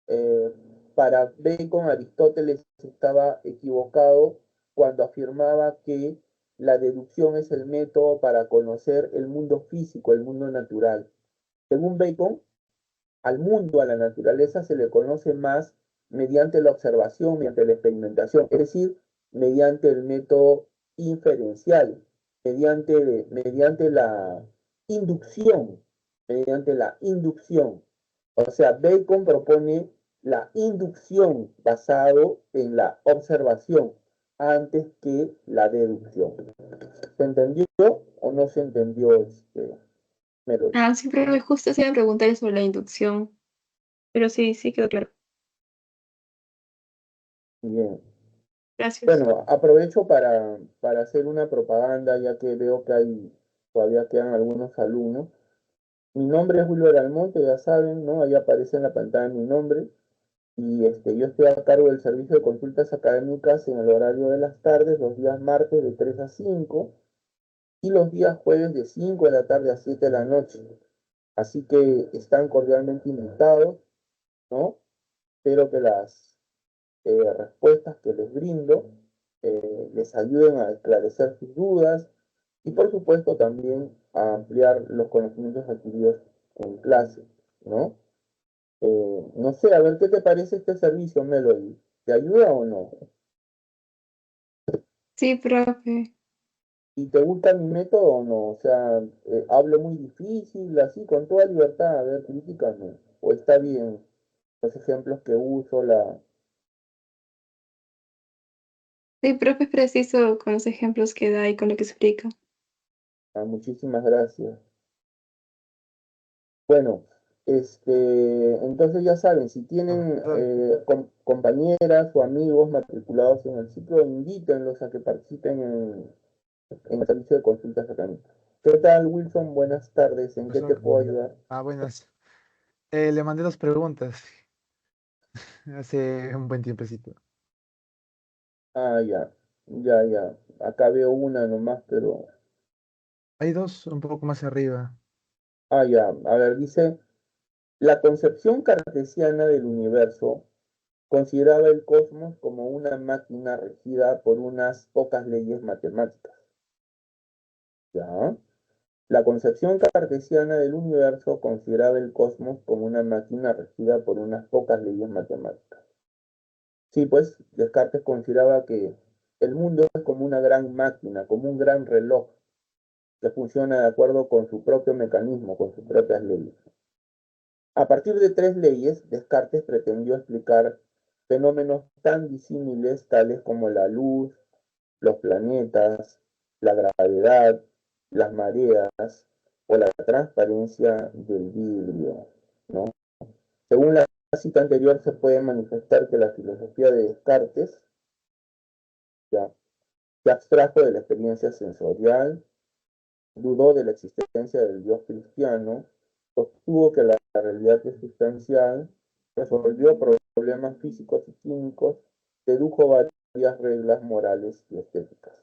Eh, para Bacon, Aristóteles estaba equivocado cuando afirmaba que la deducción es el método para conocer el mundo físico, el mundo natural. Según Bacon, al mundo, a la naturaleza, se le conoce más mediante la observación, mediante la experimentación, es decir, mediante el método inferencial, mediante la inducción, mediante la inducción. O sea, Bacon propone la inducción basado en la observación antes que la deducción. ¿Se entendió o no se entendió Melody? Ah, sí, pero justo se iba a preguntar sobre la inducción, pero sí, sí quedó claro. Bien. Gracias. Bueno, aprovecho para hacer una propaganda, ya que veo que todavía quedan algunos alumnos. Mi nombre es Wilber Almonte, ya saben, ¿no? Ahí aparece en la pantalla mi nombre. Y yo estoy a cargo del servicio de consultas académicas en el horario de las tardes, los días martes de 3 a 5 y los días jueves de 5 de la tarde a 7 de la noche. Así que están cordialmente invitados, ¿no? Espero que las respuestas que les brindo les ayuden a esclarecer sus dudas y por supuesto también a ampliar los conocimientos adquiridos en clase, ¿no? No sé, a ver qué te parece este servicio, Melody. ¿Te ayuda o no? Sí, profe. ¿Y te gusta mi método o no? O sea, hablo muy difícil, así, con toda libertad. A ver, críticame. ¿O está bien los ejemplos que uso, Sí, profe, es preciso con los ejemplos que da y con lo que explica. muchísimas gracias. Bueno, entonces ya saben, si tienen compañeras o amigos matriculados en el ciclo, invítenlos a que participen en el servicio de consultas académicas. ¿Qué tal, Wilson? Buenas tardes. ¿En qué te Profesor. puedo ayudar? Buenas. Le mandé dos preguntas hace un buen tiempecito. Ah, ya, ya, ya. Acá veo una nomás, pero... Hay dos un poco más arriba. Ah, ya. A ver, dice, la concepción cartesiana del universo consideraba el cosmos como una máquina regida por unas pocas leyes matemáticas. ¿Ya? La concepción cartesiana del universo consideraba el cosmos como una máquina regida por unas pocas leyes matemáticas. Sí, pues Descartes consideraba que el mundo es como una gran máquina, como un gran reloj que funciona de acuerdo con su propio mecanismo, con sus propias leyes. A partir de tres leyes, Descartes pretendió explicar fenómenos tan disímiles tales como la luz, los planetas, la gravedad, las mareas o la transparencia del vidrio, ¿no? Según la cita anterior, se puede manifestar que la filosofía de Descartes ya, se abstrajo de la experiencia sensorial, dudó de la existencia del Dios cristiano, sostuvo que la realidad es sustancial, resolvió problemas físicos y químicos, dedujo varias reglas morales y estéticas.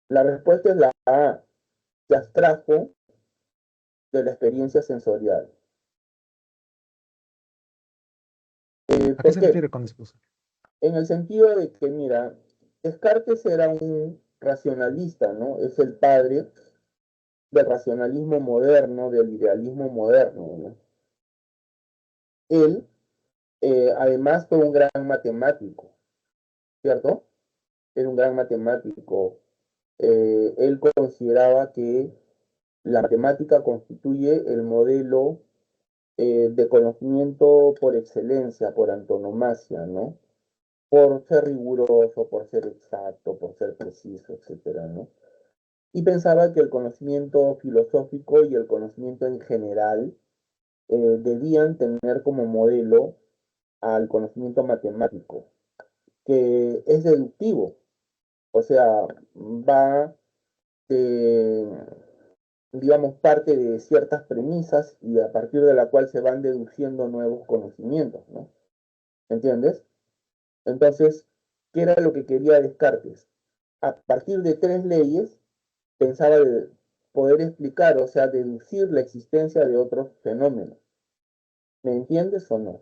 La respuesta es la A. Se abstrajo de la experiencia sensorial. ¿A qué ¿Por se qué? refiere con esposa? En el sentido de que, mira, Descartes era un racionalista, ¿no? Es el padre del racionalismo moderno, del idealismo moderno, ¿no? Él, además, fue un gran matemático, ¿cierto? Era un gran matemático. Él consideraba que la matemática constituye el modelo de conocimiento por excelencia, por antonomasia, ¿no? Por ser riguroso, por ser exacto, por ser preciso, etcétera, ¿no? Y pensaba que el conocimiento filosófico y el conocimiento en general debían tener como modelo al conocimiento matemático, que es deductivo, o sea, va de, digamos, parte de ciertas premisas y a partir de la cual se van deduciendo nuevos conocimientos, ¿no? ¿Entiendes? Entonces, ¿qué era lo que quería Descartes? A partir de tres leyes, pensaba de poder explicar, o sea, deducir la existencia de otros fenómenos. ¿Me entiendes o no?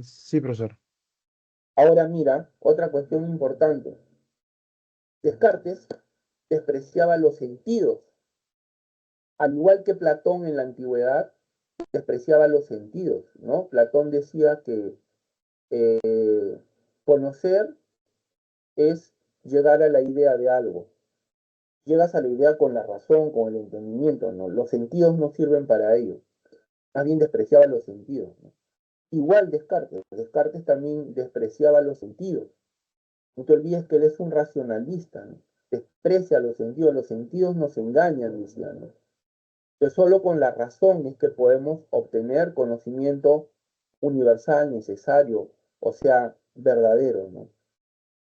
Sí, profesor. Ahora mira, otra cuestión importante. Descartes despreciaba los sentidos. Al igual que Platón en la antigüedad, despreciaba los sentidos, ¿no? Platón decía que conocer es llegar a la idea de algo. Llegas a la idea con la razón, con el entendimiento, ¿no? Los sentidos no sirven para ello. Más bien despreciaba los sentidos, ¿no? Igual Descartes. Descartes también despreciaba los sentidos. No te olvides que él es un racionalista, ¿no? Desprecia los sentidos nos engañan, decía, ¿no? Que solo con la razón es que podemos obtener conocimiento universal, necesario, o sea, verdadero, ¿no?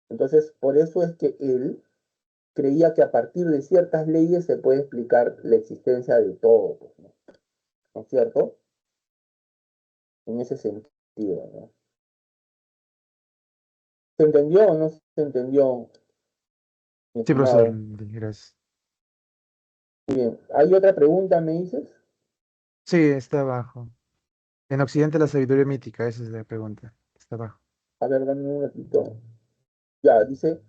Entonces, por eso es que él creía que a partir de ciertas leyes se puede explicar la existencia de todo, pues, ¿no? ¿No es cierto? En ese sentido, ¿no? ¿Se entendió o no se entendió, mi Sí, profesor. estimado? Gracias. Bien, ¿hay otra pregunta, me dices? Sí, está abajo. En Occidente la sabiduría mítica, esa es la pregunta. Está abajo. A ver, dame un ratito. Ya, dice,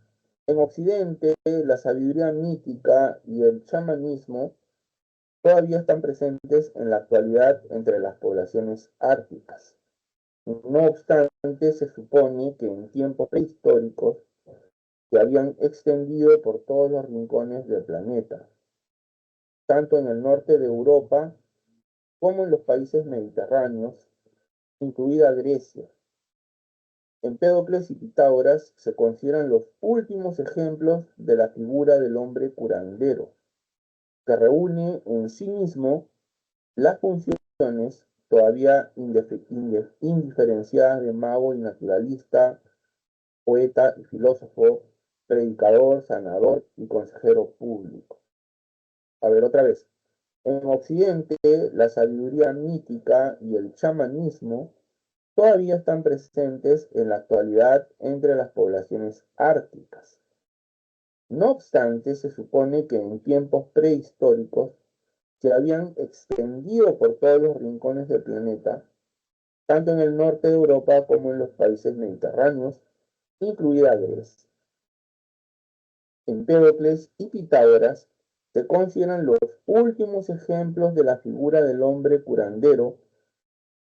en Occidente la sabiduría mítica y el chamanismo todavía están presentes en la actualidad entre las poblaciones árticas. No obstante, se supone que en tiempos prehistóricos se habían extendido por todos los rincones del planeta, tanto en el norte de Europa como en los países mediterráneos, incluida Grecia. Empédocles y Pitágoras se consideran los últimos ejemplos de la figura del hombre curandero, que reúne en sí mismo las funciones todavía indiferenciadas de mago y naturalista, poeta y filósofo, predicador, sanador y consejero público. A ver, otra vez. En Occidente, la sabiduría mítica y el chamanismo todavía están presentes en la actualidad entre las poblaciones árticas. No obstante, se supone que en tiempos prehistóricos se habían extendido por todos los rincones del planeta, tanto en el norte de Europa como en los países mediterráneos, incluida Grecia. Empédocles y Pitágoras se consideran los últimos ejemplos de la figura del hombre curandero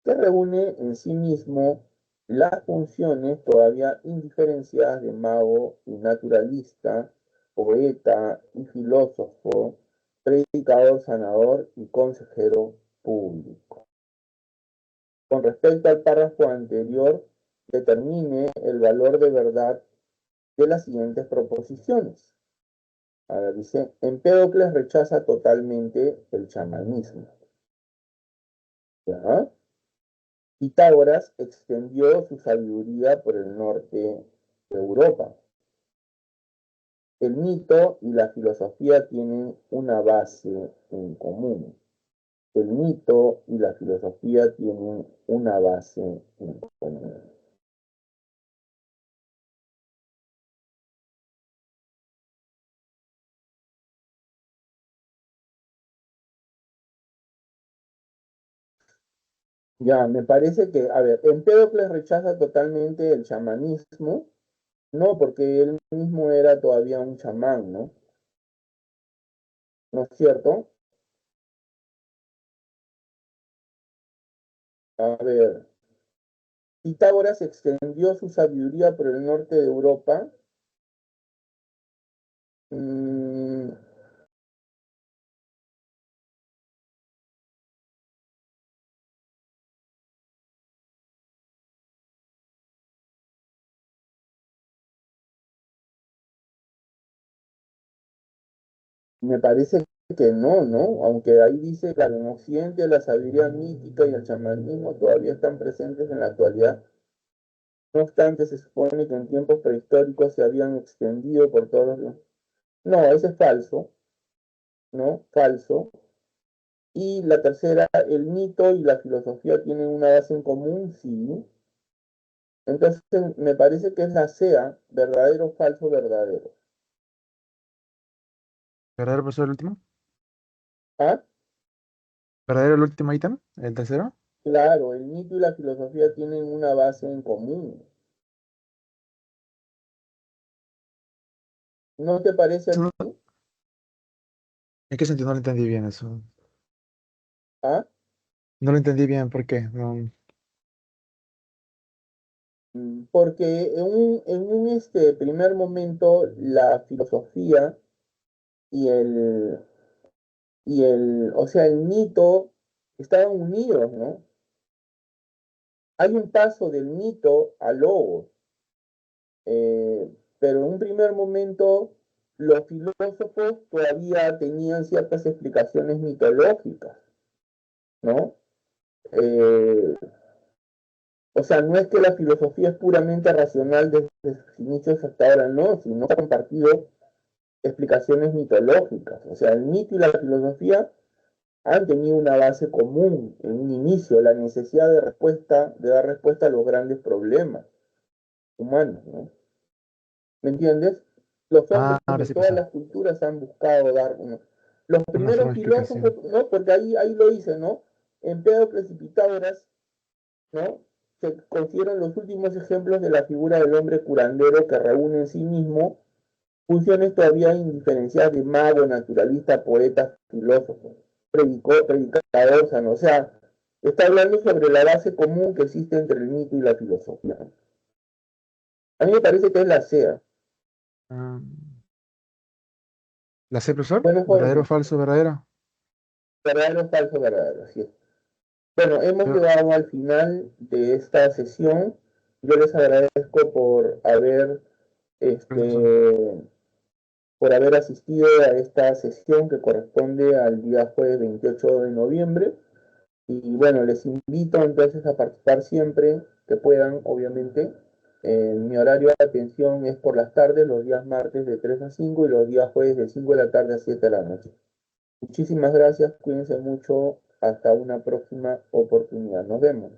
que reúne en sí mismo las funciones todavía indiferenciadas de mago y naturalista, poeta y filósofo, predicador, sanador y consejero público. Con respecto al párrafo anterior, determine el valor de verdad de las siguientes proposiciones. A ver, dice, Empédocles rechaza totalmente el chamanismo. ¿Ya? Pitágoras extendió su sabiduría por el norte de Europa. El mito y la filosofía tienen una base en común. El mito y la filosofía tienen una base en común. Ya, me parece que, a ver, Empédocles rechaza totalmente el chamanismo, no, porque él mismo era todavía un chamán, ¿no? ¿No es cierto? A ver, Pitágoras extendió su sabiduría por el norte de Europa. Mm, me parece que no, ¿no? Aunque ahí dice que en Occidente la sabiduría mítica y el chamanismo todavía están presentes en la actualidad. No obstante, se supone que en tiempos prehistóricos se habían extendido por todos los... No, ese es falso, ¿no? Falso. Y la tercera, el mito y la filosofía tienen una base en común, sí. Entonces, me parece que es la sea, verdadero, falso, verdadero. ¿Verdadero, profesor, el último? ¿Ah? ¿Verdadero el último ítem? ¿El tercero? Claro, el mito y la filosofía tienen una base en común. ¿No te parece a Eso ti? ¿En qué sentido no lo entendí bien eso? ¿Ah? No lo entendí bien, ¿por qué? No. Porque en un primer momento la filosofía y o sea, el mito estaban unidos, ¿no? Hay un paso del mito al logos, pero en un primer momento los filósofos todavía tenían ciertas explicaciones mitológicas, ¿no? Eh, o sea, no es que la filosofía es puramente racional desde sus inicios hasta ahora, no, sino que ha compartido explicaciones mitológicas. O sea, el mito y la filosofía han tenido una base común en un inicio, la necesidad de dar respuesta a los grandes problemas humanos, ¿no? ¿Me entiendes? Los hombres Ahora de sí, todas profesor. las culturas han buscado dar los Una forma primeros de filósofos, explicación. ¿no? Porque ahí lo dice, ¿no? Empédocles y Pitágoras, ¿no? Se consideran los últimos ejemplos de la figura del hombre curandero que reúne en sí mismo funciones todavía indiferenciadas de mago, naturalista, poeta, filósofo, predicador, sano. O sea, está hablando sobre la base común que existe entre el mito y la filosofía. A mí me parece que es la SEA. Ah, ¿la C, profesor? Bueno, ¿Verdadero o jóvenes, falso, verdadero? verdadero, falso, verdadero, así es. Bueno, hemos Yo, llegado al final de esta sesión. Yo les agradezco profesor. este, por haber asistido a esta sesión que corresponde al día jueves 28 de noviembre. Y bueno, les invito entonces a participar siempre que puedan, obviamente. Mi horario de atención es por las tardes, los días martes de 3 a 5 y los días jueves de 5 de la tarde a 7 de la noche. Muchísimas gracias, cuídense mucho, hasta una próxima oportunidad. Nos vemos.